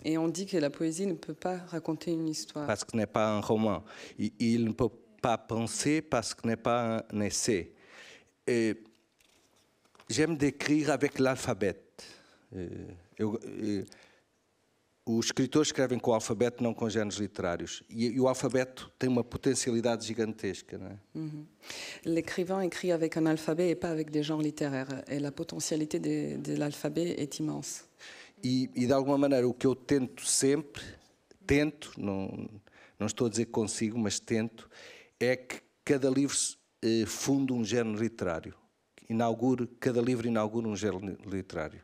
F: Et on dit que la poésie ne peut pas raconter une histoire.
E: Parce que n'est pas un roman. Il ne peut pas penser parce que n'est pas un essai. J'aime décrire avec l'alphabet. Os escritores escrevem com o alfabeto, não com géneros literários. E o alfabeto tem uma potencialidade gigantesca, não é?
F: L'écrivain écrit avec un alphabet et pas avec des genres littéraires. Et la potentialité de l'alphabet est immense.
E: E de alguma maneira o que eu tento sempre, não estou a dizer que consigo, mas tento, é que cada livro funde um género literário. Cada livro inaugura um género literário.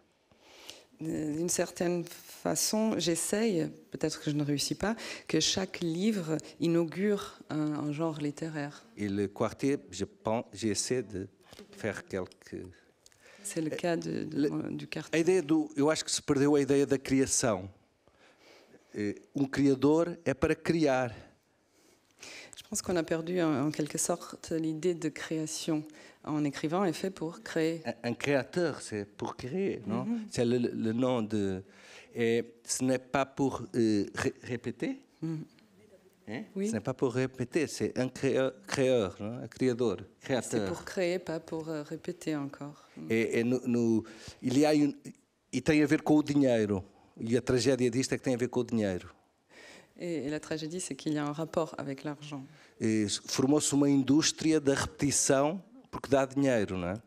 F: D'une certaine façon, j'essaye, peut-être que je ne réussis pas, que chaque livre inaugure un genre littéraire.
E: Et le quartier, j'essaie de faire quelques...
F: C'est le cas du quartier.
E: A ideia eu acho que se perdeu a ideia da criação. Criador é para criar.
F: Je pense qu'on a perdu en quelque sorte l'idée de création. En écrivant est fait pour créer.
E: Un créateur, c'est pour créer, non? C'est le nom de... Et ce n'est pas pour répéter. Hein?
F: Oui.
E: Ce n'est pas pour répéter, c'est un créateur, non? Un créateur.
F: C'est pour créer, pas pour répéter encore.
E: E tem a ver com o dinheiro. E a tragédia disto é que tem a ver com o dinheiro.
F: Et la tragédie, c'est qu'il y a un rapport avec l'argent.
E: Formou-se uma indústria da repetição porque dá dinheiro, não é?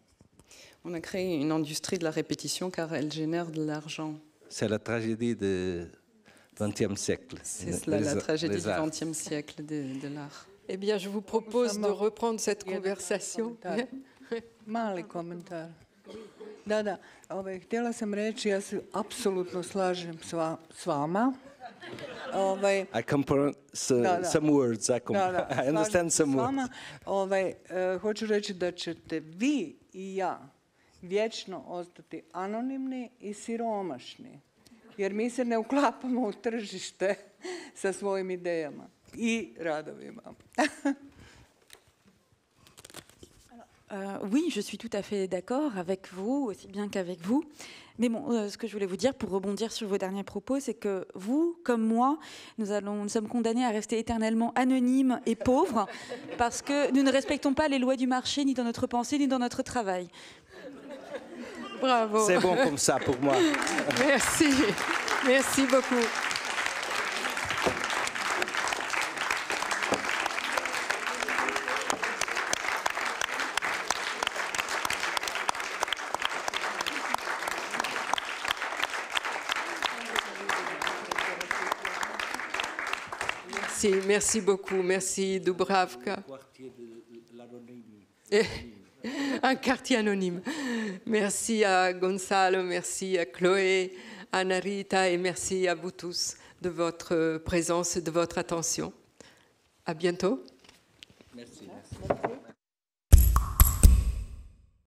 F: On a créé une industrie de la répétition car elle génère de l'argent.
E: C'est la tragédie du XXe siècle.
F: C'est cela, la tragédie du XXe siècle de l'art.
B: Eh bien, je vous propose de reprendre cette conversation.
C: Mali komentar. Da, htjela sam reći, ja se apsolutno slažem s vama.
E: I comprehend some words. I understand some words.
C: Hoću reći da ćete vi i ja vječno ostati anonimni i siromašni, jer mi se ne uklapamo u tržište sa svojim idejama i radovima.
D: Oui, je suis tout à fait d'accord avec vous, aussi bien qu'avec vous. Mais bon, ce que je voulais vous dire pour rebondir sur vos derniers propos, c'est que vous, comme moi, nous sommes condamnés à rester éternellement anonymes et pauvres parce que nous ne respectons pas les lois du marché, ni dans notre pensée, ni dans notre travail.
B: Bravo.
E: C'est bon comme ça pour moi.
B: Merci. Merci beaucoup. Merci beaucoup. Merci Dubravka. Un quartier anonyme. Merci à Gonzalo, merci à Chloé, à Narita et merci à vous tous de votre présence et de votre attention. À bientôt.
E: Merci.